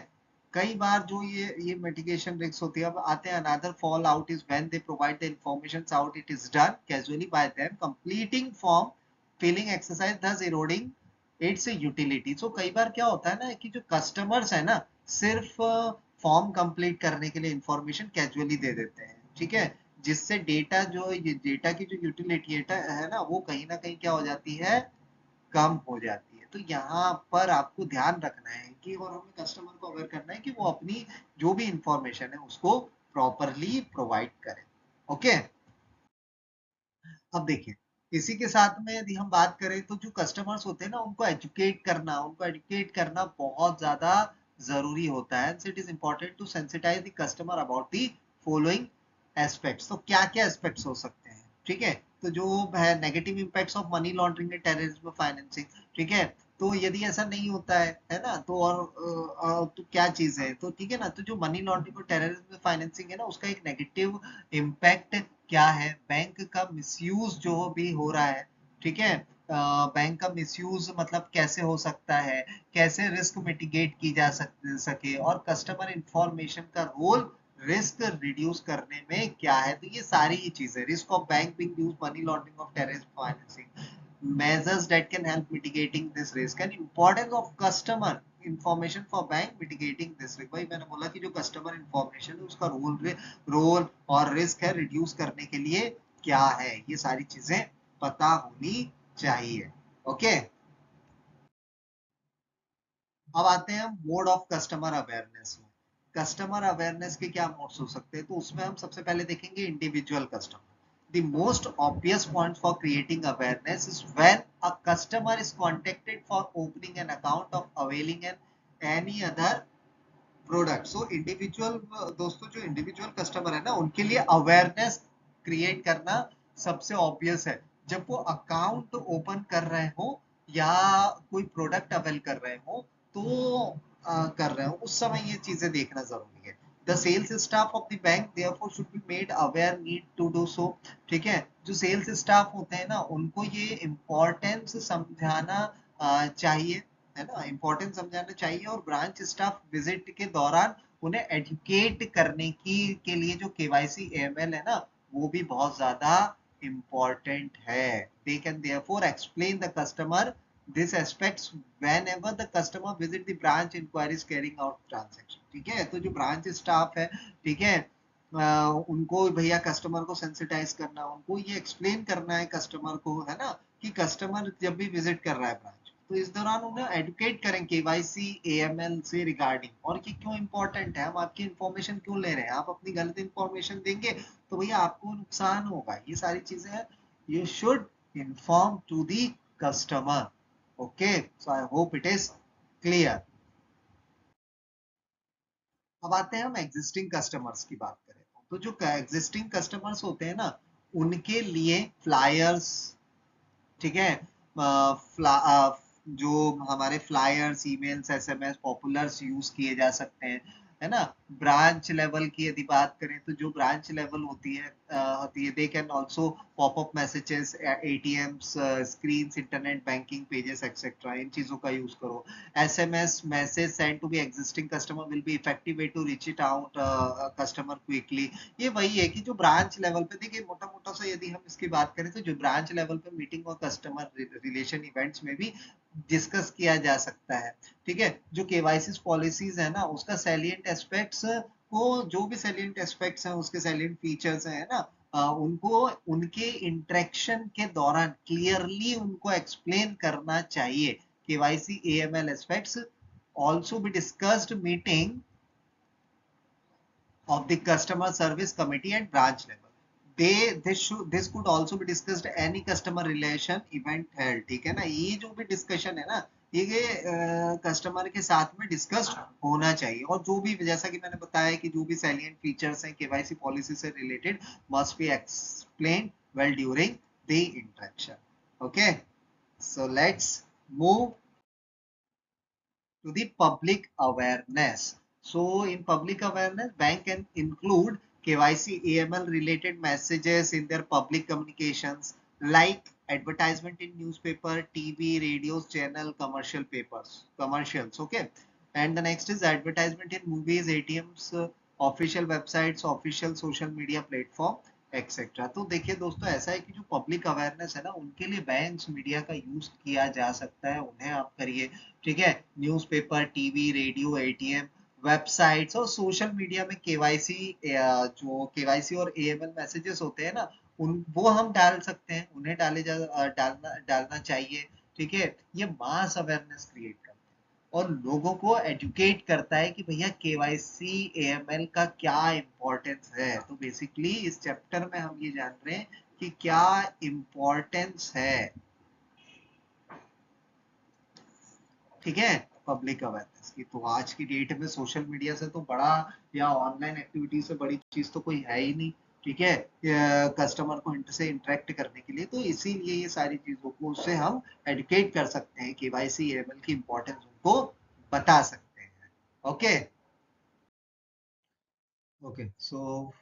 S1: कई बार जो ये मिटिगेशन रिस्क होती है, अब आते हैं another fall out is when they provide the information out it is done casually by them completing form filling exercise thus eroding its utility. So कई बार क्या होता है ना कि जो कस्टमर्स है ना सिर्फ फॉर्म कंप्लीट करने के लिए इंफॉर्मेशन कैजुअली दे देते हैं, ठीक है, जिससे डेटा जो ये डेटा की जो यूटिलिटी है ना वो कहीं ना कहीं क्या हो जाती है, कम हो जाती है। तो यहाँ पर आपको ध्यान रखना है कि और हमें कस्टमर को अवेयर करना है कि वो अपनी जो भी इंफॉर्मेशन है उसको प्रॉपरली प्रोवाइड करें। ओके, अब देखिए इसी के साथ में यदि हम बात करें तो जो कस्टमर्स होते हैं ना उनको एजुकेट करना बहुत ज्यादा जरूरी होता है। It is important to sensitize the customer about the following aspects. तो क्या क्या एस्पेक्ट्स हो सकते हैं, ठीक है, तो जो है negative impacts of money laundering and terrorism financing, ठीक है, तो यदि ऐसा नहीं होता है ना, तो और तो क्या चीज है, तो ठीक है ना, तो जो मनी लॉन्ड्रिंग और टेररिज्म फाइनेंसिंग है ना उसका एक नेगेटिव इम्पैक्ट क्या है, बैंक का मिसयूज जो भी हो रहा है, ठीक है, बैंक का मिसयूज मतलब कैसे हो सकता है, कैसे रिस्क मिटिगेट की जा सके और कस्टमर इंफॉर्मेशन का रोल रिस्क रिड्यूस करने में क्या है। तो ये सारी ही चीजें, risk of bank Bing use, money laundering of terrorism financing, measures that can help mitigating this risk and importance of customer information for bank mitigating this risk। भाई मैंने बोला कि जो कस्टमर इंफॉर्मेशन है उसका रोल और रिस्क है reduce करने के लिए क्या है, ये सारी चीजें पता होनी चाहिए। ओके, अब आते हैं मोड ऑफ कस्टमर अवेयरनेस में। कस्टमर अवेयरनेस के क्या मोड्स हो सकते हैं, तो उसमें हम सबसे पहले देखेंगे individual customer. The most obvious point for creating awareness is when a customer is contacted for opening an account of availing an any other product. So individual दोस्तों, जो इंडिविजुअल कस्टमर है ना उनके लिए अवेयरनेस क्रिएट करना सबसे obvious है। जब वो अकाउंट ओपन कर रहे हो या कोई प्रोडक्ट अवेल कर रहे हो तो कर रहे हो उस समय ये चीजें देखना जरूरी है। The sales staff of the bank therefore should be made aware need to do so, ठीक है, जो सेल्स स्टाफ होते हैं ना उनको ये इम्पोर्टेंस समझाना चाहिए, है ना, इम्पोर्टेंस समझाना चाहिए और ब्रांच स्टाफ विजिट के दौरान उन्हें एजुकेट करने की के लिए जो केवाईसी एएमएल है ना वो भी बहुत ज्यादा इम्पोर्टेंट है। They can therefore explain the customer this aspects whenever the customer visit the branch inquiries carrying out transaction, ठीक है, तो जो ब्रांच स्टाफ है, ठीक है, उनको भैया कस्टमर को सेंसिटाइज करना, उनको ये एक्सप्लेन करना है कस्टमर को, है ना, कि कस्टमर जब भी विजिट कर रहा है ब्रांच तो इस दौरान उन्हें एडुकेट करें केवाईसी एएमएल से रिगार्डिंग और कि क्यों इंपॉर्टेंट है, हम आपकी इंफॉर्मेशन क्यों ले रहे हैं, आप अपनी गलत इंफॉर्मेशन देंगे तो भैया आपको नुकसान होगा, ये सारी चीजें you should inform to the customer. Okay, so I hope it is clear. अब आते हैं हम एग्जिस्टिंग कस्टमर्स की बात करें तो जो एग्जिस्टिंग कस्टमर्स होते हैं ना उनके लिए फ्लायर्स, ठीक है, जो हमारे फ्लायर्स ईमेल्स एसएमएस पॉपुलर्स यूज किए जा सकते हैं, है ना। ब्रांच लेवल की यदि बात करें तो जो ब्रांच लेवल होती है they can also pop up messages, ATMs screens, internet banking pages etcetera, इन चीजों का यूज करो। SMS message send to be existing customer will be effective way to reach it out customer quickly. ये वही है कि जो ब्रांच लेवल पे देखिए मोटा मोटा सा यदि हम इसकी बात करें तो जो ब्रांच लेवल पे मीटिंग और कस्टमर रिलेशन इवेंट्स में भी डिस्कस किया जा सकता है, ठीक है। जो केवाईसी पॉलिसीज है ना उसका सैलिएंट एस्पेक्ट्स को, जो भी सैलिएंट एस्पेक्ट्स हैं उसके सैलिएंट फीचर्स हैं ना, उनको उनके इंटरेक्शन के दौरान क्लियरली उनको एक्सप्लेन करना चाहिए। KYC AML aspects also be discussed meeting of the customer service committee at branch level। this could also be discussed any customer relation event held, ठीक है ना, ये जो भी डिस्कशन है ना ये कस्टमर के साथ में डिस्कस होना चाहिए और जो भी जैसा कि मैंने बताया कि जो भी सैलिएंट फीचर्स हैं केवाईसी पॉलिसी से related must be explain well during the interaction. Okay, so let's move to the public awareness। So in public awareness, bank can include KYC AML related messages in their public communications like advertisement in newspaper, TV, radios, channel, commercials, okay, and the next is advertisement in movies, ATMs, official websites, official social media platform etcetera. तो देखिए दोस्तों, ऐसा है कि जो public awareness है ना, उनके लिए बैंक्स, मीडिया का यूज किया जा सकता है, उन्हें आप करिए। ठीक है, newspaper, TV, radio, ATM, websites और सोशल मीडिया में केवाईसी, जो केवाईसी और एएमएल मैसेजेस होते हैं ना, उन वो हम डाल सकते हैं, उन्हें डालना डालना चाहिए। ठीक है, ये मास अवेयरनेस क्रिएट करता है और लोगों को एजुकेट करता है कि भैया केवाईसी एएमएल का क्या इम्पोर्टेंस है। तो बेसिकली इस चैप्टर में हम ये जान रहे हैं कि क्या इम्पोर्टेंस है। ठीक है, पब्लिक अवेयरनेस की। तो आज की डेट में सोशल मीडिया से तो बड़ा या ऑनलाइन एक्टिविटी से बड़ी चीज तो कोई है ही नहीं। ठीक है, कस्टमर को से इंटरेक्ट करने के लिए, तो इसीलिए ये सारी चीजों को उससे हम एडुकेट कर सकते हैं, केवाईसी एएमएल की इंपॉर्टेंस उनको बता सकते हैं। ओके। ओके, सो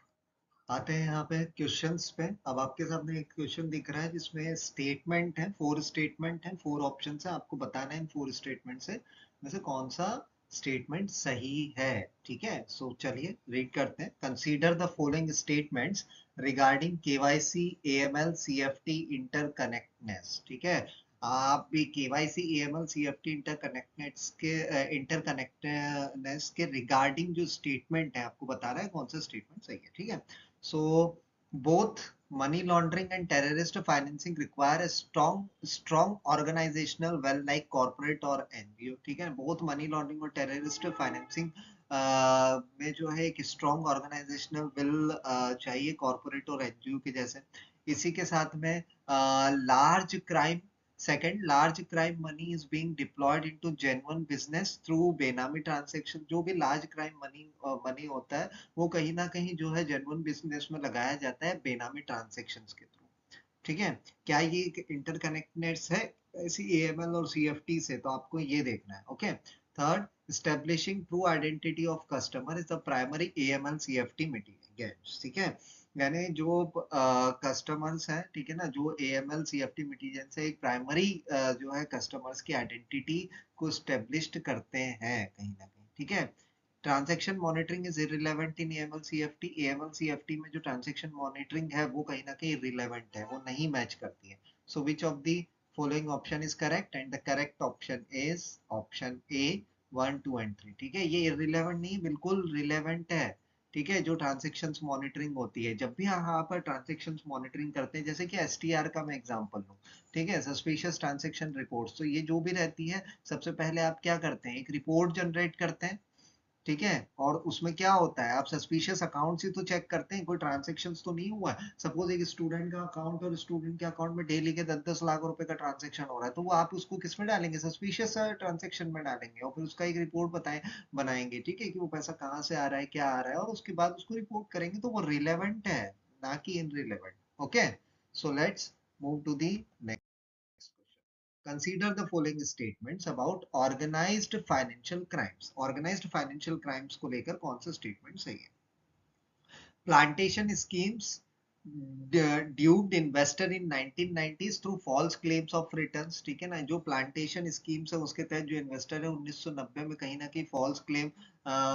S1: आते हैं यहाँ पे क्वेश्चंस पे। अब आपके सामने एक क्वेश्चन दिख रहा है जिसमें स्टेटमेंट है, 4 स्टेटमेंट है, 4 ऑप्शन है, आपको बताना है इन 4 स्टेटमेंट से में से कौन सा स्टेटमेंट सही है। ठीक है, सो चलिए रीड करते हैं। Consider the following statements regarding KYC, AML, CFT interconnectedness. ठीक है, आप भी केवाईसी, एएमएल, सीएफटी इंटरकनेक्टनेस के रिगार्डिंग जो स्टेटमेंट है, आपको बता रहा है कौन सा स्टेटमेंट सही है। ठीक है, so both money laundering and terrorist financing require a strong organizational well like corporate or NGO। ठीक है, both money laundering और terrorist financing में जो है एक स्ट्रॉन्ग ऑर्गेनाइजेशनल विल चाहिए, कॉर्पोरेट और एनजीओ के जैसे। इसी के साथ में large crime, second, large crime money is being deployed into genuine business through benami transaction. जो भी लार्ज क्राइम मनी मनी होता है, वो कहीं ना कहीं जो है जेन्युइन बिजनेस में लगाया जाता है बेनामी ट्रांजैक्शंस के थ्रू। ठीक है, क्या ये इंटरकनेक्टेड है ऐसी एएमएल और सीएफटी से? तो आपको ये देखना है। Okay, third, establishing true identity of customer is the primary AML CFT mitigants। ठीक है, यानी जो कस्टमर्स हैं, ठीक है ना, जो AML CFT मिटिगेंट्स है, एक प्राइमरी जो है कस्टमर्स की आइडेंटिटी को स्टेब्लिश्ड करते हैं कहीं ना कहीं। ठीक है, transaction monitoring is irrelevant in AML CFT. AML CFT में जो ट्रांजैक्शन मॉनिटरिंग है वो कहीं ना कहीं इररिलेवेंट है, वो नहीं मैच करती है। So which of the following option is correct? And the correct option is option A, 1, 2 and 3। ठीक है, ये इररिलेवेंट नहीं, बिल्कुल रिलेवेंट है। ठीक है, जो ट्रांजैक्शंस मॉनिटरिंग होती है, जब भी यहाँ पर ट्रांजैक्शंस मॉनिटरिंग करते हैं, जैसे कि एसटीआर का मैं एग्जांपल लूं, ठीक है, सस्पिशियस ट्रांजैक्शन रिपोर्ट्स, तो ये जो भी रहती है, सबसे पहले आप क्या करते हैं, एक रिपोर्ट जनरेट करते हैं। ठीक है, और उसमें क्या होता है, आप सस्पिशियस अकाउंट ही तो चेक करते हैं, कोई ट्रांजेक्शन तो नहीं हुआ है। सपोज एक स्टूडेंट का अकाउंट और स्टूडेंट के अकाउंट में डेली के 10-10 लाख रुपए का ट्रांजेक्शन हो रहा है, तो वो आप उसको किस में डालेंगे, सस्पिशियस ट्रांजेक्शन में डालेंगे, और फिर उसका एक रिपोर्ट बनाएंगे। ठीक है, कि वो पैसा कहाँ से आ रहा है, क्या आ रहा है, और उसके बाद उसको रिपोर्ट करेंगे, तो वो रिलेवेंट है, ना कि irrelevant. Okay, so let's move to the next question. Consider the following statements about organized financial crimes। Organized financial crimes को लेकर कौन सा स्टेटमेंट सही है? Plantation schemes duped investor in 1990s through false claims of returns। ठीक है ना, जो प्लांटेशन स्कीम्स है उसके तहत जो इन्वेस्टर है 1990 में कहीं ना कहीं फॉल्स क्लेम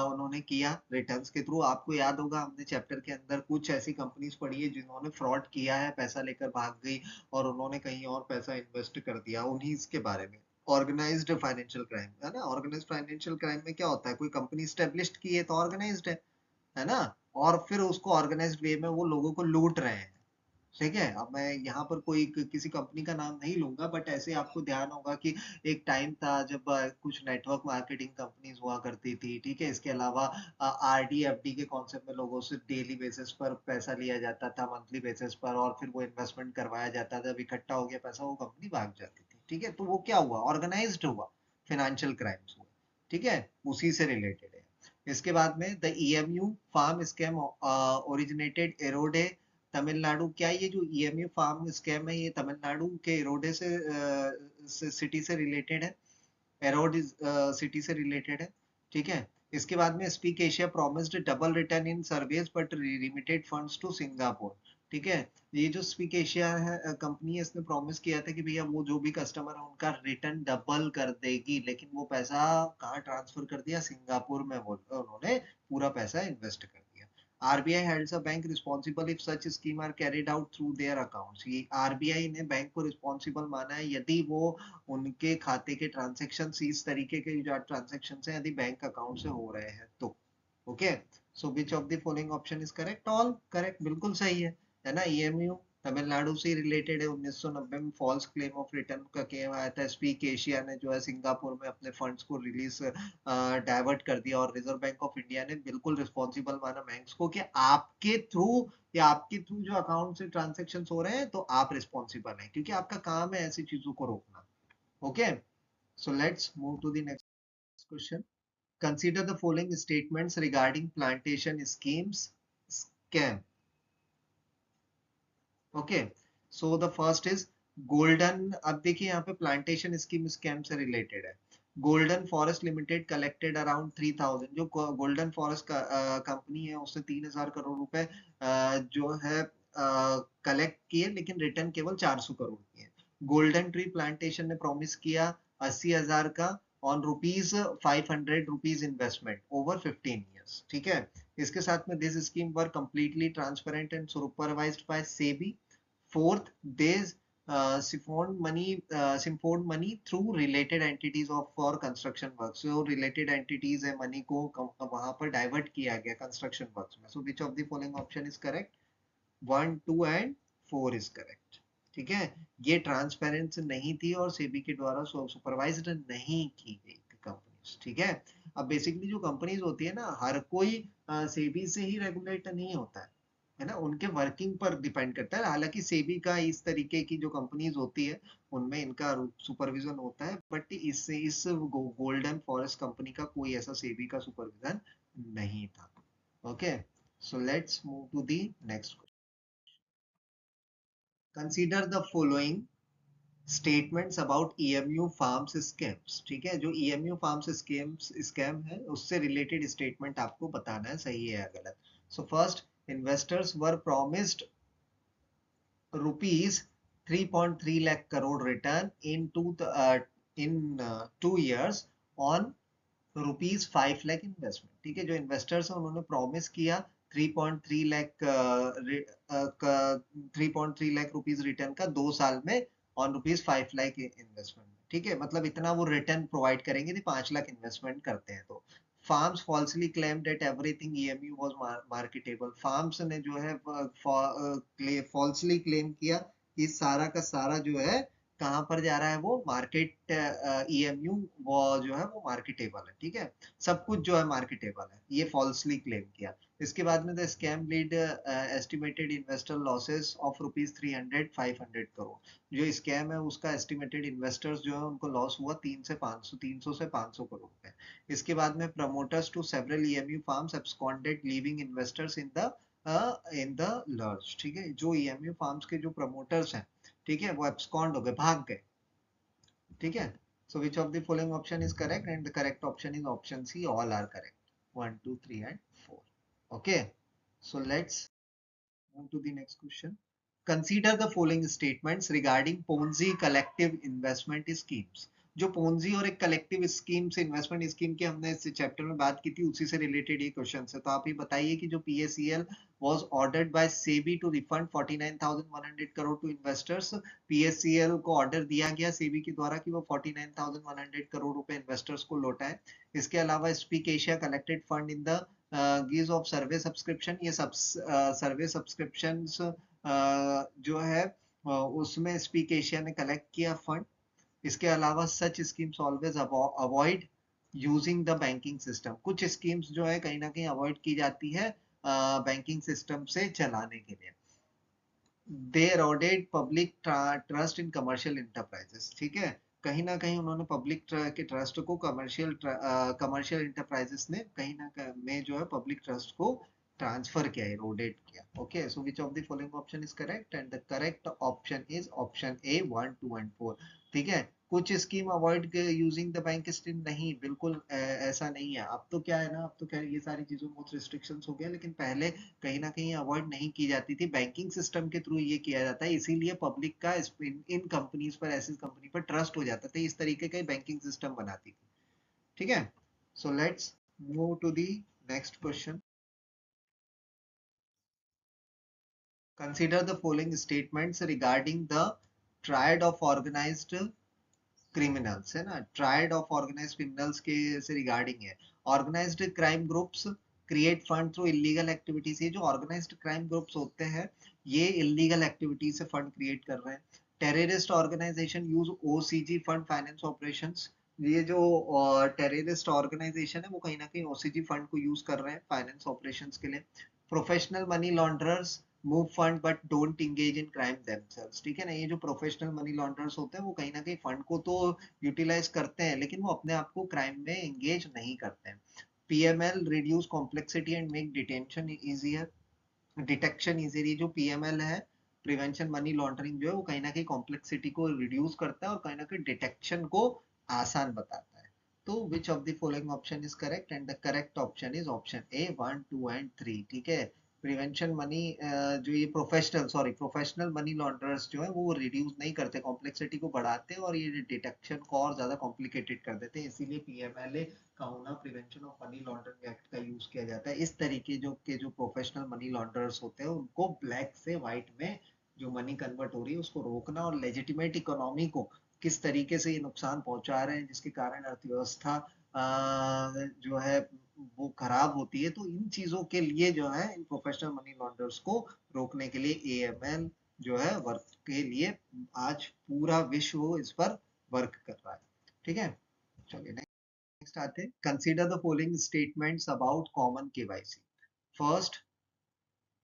S1: उन्होंने किया रिटर्न्स के थ्रू। आपको याद होगा, हमने चैप्टर के अंदर कुछ ऐसी कंपनीज पढ़ी है जिन्होंने फ्रॉड किया है, पैसा लेकर भाग गई और उन्होंने कहीं और पैसा इन्वेस्ट कर दिया, उन्हीं के बारे में। ऑर्गेनाइज्ड फाइनेंशियल क्राइम है ना, ऑर्गेनाइज्ड फाइनेंशियल क्राइम में क्या होता है, कोई कंपनी स्टेब्लिश की है तो ऑर्गेनाइज्ड है ना, और फिर उसको ऑर्गेनाइज्ड वे में वो लोगों को लूट रहे हैं। ठीक है, अब मैं यहाँ पर कोई किसी कंपनी का नाम नहीं लूंगा, बट ऐसे आपको ध्यान होगा कि एक टाइम था जब कुछ नेटवर्क मार्केटिंग कंपनीज हुआ करती थी। ठीक है, इसके अलावा आरडी एफडी के कॉन्सेप्ट में लोगों से डेली बेसिस पर पैसा लिया जाता था, मंथली बेसिस पर, और फिर वो इन्वेस्टमेंट करवाया जाता था, जब इकट्ठा हो गया पैसा वो कंपनी भाग जाती थी। ठीक है, तो वो क्या हुआ, ऑर्गेनाइज्ड हुआ, फाइनेंशियल क्राइम्स हुआ। ठीक है, उसी से रिलेटेड है। इसके बाद में the emu farm scam originated Erode Tamil Nadu. क्या ये जो ईएमयू फार्म स्कैम है, ये तमिलनाडु के एरोडे से सिटी से रिलेटेड है, एरोड सिटी से रिलेटेड है। ठीक है, इसके बाद में speak Asia promised double return in service but remitted funds to Singapore. ठीक है। ये जो स्पीक एशिया है कंपनी है, इसने प्रॉमिस किया था कि भैया वो जो भी कस्टमर है उनका रिटर्न डबल कर देगी, लेकिन वो पैसा कहाँ ट्रांसफर कर दिया, सिंगापुर में वो उन्होंने पूरा पैसा इन्वेस्ट कर दिया। RBI holds a bank responsible if such scheme are carried out through their accounts. ये आरबीआई ने बैंक को रिस्पॉन्सिबल माना है यदि वो उनके खाते के ट्रांजेक्शन, इस तरीके के जो ट्रांजेक्शन है यदि बैंक अकाउंट से हो रहे हैं तो। Okay, so which of the following option is correct? All correct, बिल्कुल सही है ना। ईएमयू तमिलनाडु से रिलेटेड है। 1990 में फॉल्स क्लेम ऑफ रिटर्न का केस आया था। स्पीक एशिया ने जो है सिंगापुर में अपने फंड्स को रिलीज डाइवर्ट कर दिया, और रिजर्व बैंक ऑफ इंडिया ने बिल्कुल रिस्पॉन्सिबल माना बैंक्स को कि आपके थ्रू या आपके थ्रू जो अकाउंट से ट्रांजेक्शन हो रहे हैं तो आप रिस्पॉन्सिबल हैं, क्योंकि आपका काम है ऐसी चीजों को रोकना। Okay, so let's move to the next question. Consider the following statements regarding plantation schemes scam. Okay, so the first is golden। अब देखिए यहाँ पे प्लांटेशन स्कीम स्कैम से रिलेटेड है। Golden forest limited collected around 3000। जो golden forest company है उसने 3000 करोड़ रुपए जो है कलेक्ट किए, लेकिन रिटर्न केवल 400 करोड़ किए। गोल्डन ट्री प्लांटेशन ने प्रॉमिस किया 80,000 का ऑन ₹500 इन्वेस्टमेंट ओवर 15 years। ठीक है, इसके साथ में this scheme were completely transparent and supervised by SEBI. Fourth, they siphoned money through related entities of for construction work। So related entities है, money को वहां पर डाइवर्ट किया गया कंस्ट्रक्शन वर्क्स में। So which of the following option is correct? 1, 2 and 4 is correct। ठीक है, ये ट्रांसपेरेंस नहीं थी और सेबी के द्वारा सुपरवाइज्ड नहीं की गई थी कंपनीज। ठीक है, अब बेसिकली जो कंपनीज होती है ना, हर कोई सेबी से ही रेगुलेट नहीं होता है ना, उनके वर्किंग पर डिपेंड करता है। हालांकि सेबी का इस तरीके की जो कंपनीज होती है उनमें इनका सुपरविजन होता है, बट इस गोल्डन फॉरेस्ट कंपनी का कोई ऐसा सेबी का सुपरविजन नहीं था। Okay, so let's move to the next. Consider the following statements about emu farms scams. ठीक है, जो ईएमयू फार्म्स स्कैम्स स्कैम है उससे रिलेटेड स्टेटमेंट आपको बताना है सही है या गलत। So first, investors were promised rupees 3.3 lakh crore return in 2 years on rupees 5 lakh investment. ठीक है, जो इन्वेस्टर्स हैं उन्होंने प्रॉमिस किया 3.3 लाख 3.3 लाख रुपीस रिटर्न का 2 साल में ऑन रुपीस 5 लाख इन्वेस्टमेंट। ठीक है, मतलब इतना वो रिटर्न प्रोवाइड करेंगे यदि 5 लाख इन्वेस्टमेंट करते हैं तो। Farms falsely claimed that everything EMU was marketable. Farms ने जो है फॉल्सली क्लेम किया कि सारा का सारा जो है कहाँ पर जा रहा है, वो मार्केट ईएमयू वो जो है वो मार्केटेबल है। ठीक है, सब कुछ जो है मार्केटेबल है, ये फॉल्सली क्लेम किया। इसके बाद में the scam lead estimated investor losses of ₹300-500 crore. जो स्कैम है उसका एस्टिमेटेड इन्वेस्टर्स जो है उनको लॉस हुआ 300 से 500 करोड़ रुपए। इसके बाद में promoters to several emu farms absconded leaving investors in the lurch. ठीक है, जो ईएमयू फार्म्स के जो प्रमोटर्स हैं, ठीक है, वो एब्सकॉन्ड हो गए, भाग गए। ठीक है, so which of the following option is correct? And the correct option is option C, all are correct, 1, 2, 3 and 4। Okay, so let's move to the next question। Consider the following statements regarding Ponzi collective investment schemes। जो Ponzi और एक collective scheme से investment scheme की हमने इस chapter में बात की थी, उसी से रिलेटेड ये क्वेश्चन है। तो आप ये बताइए कि जो पीएसईएल was ordered by SEBI to refund 49,100 crore to investors। पीएसईएल को ऑर्डर दिया गया सेबी के द्वारा कि वो 49,100 करोड़ रुपए इन्वेस्टर्स को लौटाए। इसके अलावा Speak Asia collected fund in the guise of survey subscription. ये सर्वे सब्सक्रिप्शन जो है उसमें स्पीक एशिया ने कलेक्ट किया फंड। इसके अलावा such schemes always avoid using the banking system. कुछ स्कीम्स जो है कहीं ना कहीं अवॉइड की जाती है बैंकिंग सिस्टम से चलाने के लिए। दे eroded public trust in commercial enterprises. ठीक है, कहीं ना कहीं उन्होंने पब्लिक के ट्रस्ट को कमर्शियल इंटरप्राइजेस ने कहीं ना कहीं में जो है पब्लिक ट्रस्ट को ट्रांसफर किया, eroded किया। Okay, so which of the following option is correct? And the correct option is option A 1, 2 and 4। ठीक है, कुछ scheme avoid using the bank statement, नहीं बिल्कुल ऐसा नहीं है। अब तो क्या है ना, अब तो क्या ये सारी चीजों में बहुत रिस्ट्रिक्शंस हो गया, लेकिन पहले कहीं ना कहीं अवॉइड नहीं की जाती थी, बैंकिंग सिस्टम के थ्रू ये किया जाता है, इसीलिए पब्लिक का इन कंपनीज पर, ऐसी कंपनी पर ट्रस्ट हो जाता था, इस तरीके का बैंकिंग सिस्टम बनाती थी। ठीक है, so let's move to the next question. Consider the following statements regarding the triad of organized criminals, है ना, ट्रायड ऑफ ऑर्गेनाइज्ड क्रिमिनल्स के से रिगार्डिंग है। Organised crime groups create fund through illegal activities, ये जो ऑर्गेनाइज्ड क्राइम ग्रुप्स होते हैं ये इलीगल एक्टिविटीज से फंड क्रिएट कर रहे हैं। Terrorist organisation use OCG fund finance operations, ये जो टेररिस्ट ऑर्गेनाइजेशन है वो कहीं ना कहीं ओसीजी फंड को यूज कर रहे हैं फाइनेंस ऑपरेशंस के लिए। Professional money launderers move fund but don't engage in crime themselves, ठीक है ना, ये जो प्रोफेशनल मनी लॉन्डर्स होते हैं वो कहीं ना कहीं फंड को तो यूटिलाइज करते हैं, लेकिन वो अपने आप को क्राइम में एंगेज नहीं करते हैं। PML reduce complexity and make detention easier, detection easier, ये जो पीएमएल है, प्रिवेंशन मनी लॉन्ड्रिंग, जो है वो कहीं ना कहीं कॉम्प्लेक्सिटी को रिड्यूस करता है और कहीं ना कहीं डिटेक्शन को आसान बताता है। तो विच of the following option is correct, and the correct option is option A 1, 2 and 3, ठीक है। प्रिवेंशन मनी, जो ये प्रोफेशनल मनी लॉन्ड्रर्स जो है वो रिड्यूस नहीं करते, कॉम्प्लेक्सिटी को बढ़ाते हैं और ये डिटेक्शन को और ज्यादा कॉम्प्लिकेटेड कर देते हैं, इसीलिए पीएमएलए का होना, prevention of money laundering act का यूज किया जाता है। इस तरीके जो प्रोफेशनल मनी लॉन्ड्रर्स होते हैं उनको ब्लैक से व्हाइट में जो मनी कन्वर्ट हो रही है उसको रोकना, और लेजिटिमेट इकोनॉमी को किस तरीके से ये नुकसान पहुंचा रहे हैं जिसके कारण अर्थव्यवस्था जो है वो खराब होती है, तो इन चीजों के लिए जो है इन प्रोफेशनल मनी लॉन्डर्स को रोकने के लिए एएमएल जो है वर्क के लिए आज पूरा विश्व इस पर वर्क कर रहा है। ठीक है, चलिए नेक्स्ट आते हैं। Consider the following statements about common KYC. First,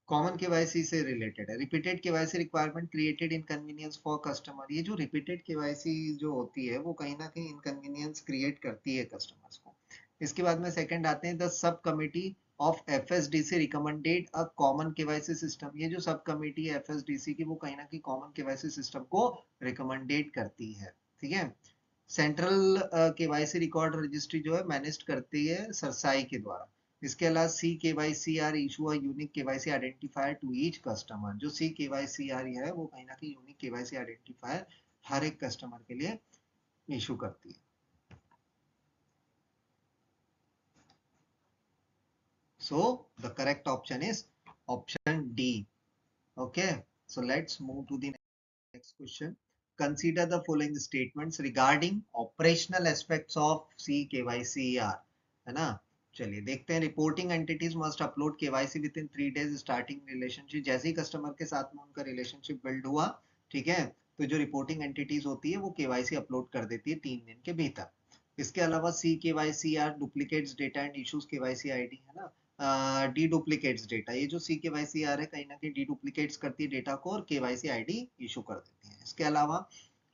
S1: common KYC से रिलेटेड है, repeated KYC requirement created inconvenience for customer, ये जो रिपीटेड केवाईसी जो होती है वो कहीं ना कहीं इनकन्वीनियंस क्रिएट करती है कस्टमर्स को। इसके बाद में सेकंड आते हैं, the sub committee of FSDC recommended a common KYC system, ये जो सब कमिटी है एफएसडीसी की वो कहीं ना कहीं कॉमन केवाईसी सिस्टम को रिकमेंडेड करती है। ठीक है, सेंट्रल केवाईसी रिकॉर्ड रजिस्ट्री जो है मैनेज करती है सरसाई के द्वारा। इसके अलावा C K Y C R issue a unique KYC identifier to each customer, जो C K Y C are है वो कहीं ना कहीं यूनिक केवाईसी आइडेंटिफायर हर एक कस्टमर के लिए इशू करती है। So the correct option is option D. Okay, so let's move to the next question. Consider the following statements regarding operational aspects of CKYCR, है ना। चलिए देखते हैं। Reporting entities must upload KYC with in 3 days starting relationship, जैसे ही customer के साथ में उनका रिलेशनशिप बिल्ड हुआ, ठीक है, तो जो रिपोर्टिंग एंटिटीज होती है वो केवाईसी अपलोड कर देती है 3 दिन के भीतर। इसके अलावा C K Y C R duplicates data and issues KYC ID, है ना, डी डुप्लीकेट्स डेटा, ये जो C K Y C are है कहीं ना कहीं डी डुप्लीकेट्स करती है डेटा को और केवाईसी आईडी इशू कर देती है। इसके अलावा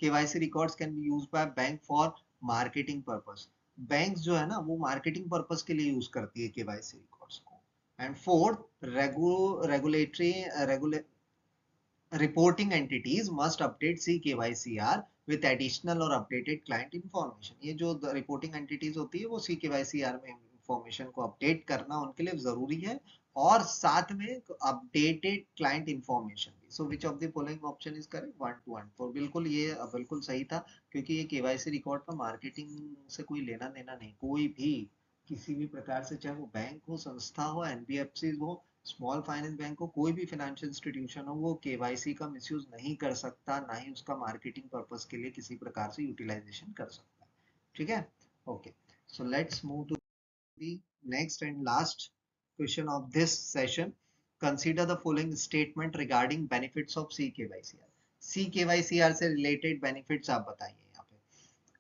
S1: KYC records can be used by bank for marketing purpose, bank जो है ना वो मार्केटिंग पर्पस के लिए यूज करती है केवाईसी रिकॉर्ड्स को। And fourth, regulatory reporting entities must update CKYCR with additional और updated client information, ये जो रिपोर्टिंग एंटिटीज होती है वो CKYCR में इंफॉर्मेशन को अपडेट करना उनके लिए जरूरी है, और साथ में अपडेटेड क्लाइंट इंफॉर्मेशन भी। So which of the following option is correct, 1, 2 and 4, बिल्कुल ये बिल्कुल सही था, क्योंकि ये केवाईसी रिकॉर्ड का मार्केटिंग से कोई लेना देना नहीं, कोई भी किसी भी प्रकार से, चाहे वो बैंक हो, संस्था हो, एनबीएफसी हो, स्मॉल फाइनेंस बैंक हो, कोई भी फाइनेंशियल इंस्टीट्यूशन हो, वो केवाईसी का मिसयूज नहीं कर सकता, ना ही उसका मार्केटिंग पर्पस के लिए किसी प्रकार से यूटिलाइजेशन कर सकता है। ठीक है, okay, so let's move to the next and last question of this session. Consider the following statement regarding benefits of C KYCR. C KYCR से रिलेटेड बेनिफिट्स आप बताइए यहाँ पे।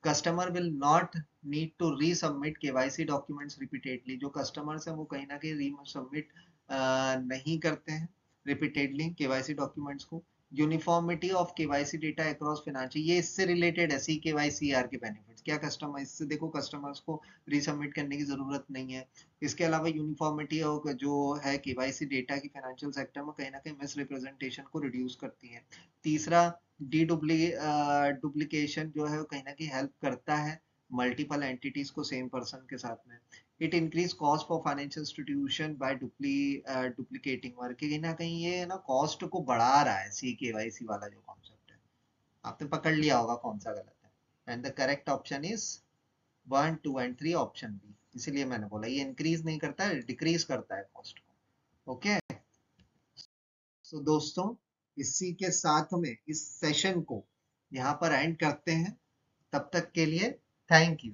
S1: Customer will not need to resubmit KYC documents repeatedly, जो customers हैं वो कहीं ना कहीं रीसबमिट नहीं करते हैं रिपीटेडली केवाईसी डॉक्यूमेंट्स को। Uniformity of KYC data across financial, ये इससे रिलेटेड है सी केवाईसी आर के बेनिफिट्स, क्या कस्टमर इससे देखो कस्टमर्स को रीसबमिट करने की जरूरत नहीं है। इसके अलावा यूनिफॉर्मिटी जो है केवाईसी डेटा की फाइनेंशियल सेक्टर में कहीं ना कहीं मिस रिप्रेजेंटेशन को रिड्यूस करती है। तीसरा, डुप्लीकेशन जो है वो कहीं ना कहीं हेल्प करता है मल्टीपल एंटिटीज को सेम पर्सन के साथ में। It increase cost for financial institution by duplicating work, कहीं ना कहीं ये ना कॉस्ट को बढ़ा रहा है CKYC वाला जो कॉन्सेप्ट है। आपने पकड़ लिया होगा कौन सा गलत है। And the correct option is 1, 2 and 3 option B. इसीलिए मैंने बोला ये इंक्रीज नहीं करता है, डिक्रीज करता है कॉस्ट को। ओके, सो दोस्तों इसी के साथ में इस सेशन को यहाँ पर एंड करते हैं। तब तक के लिए थैंक यू।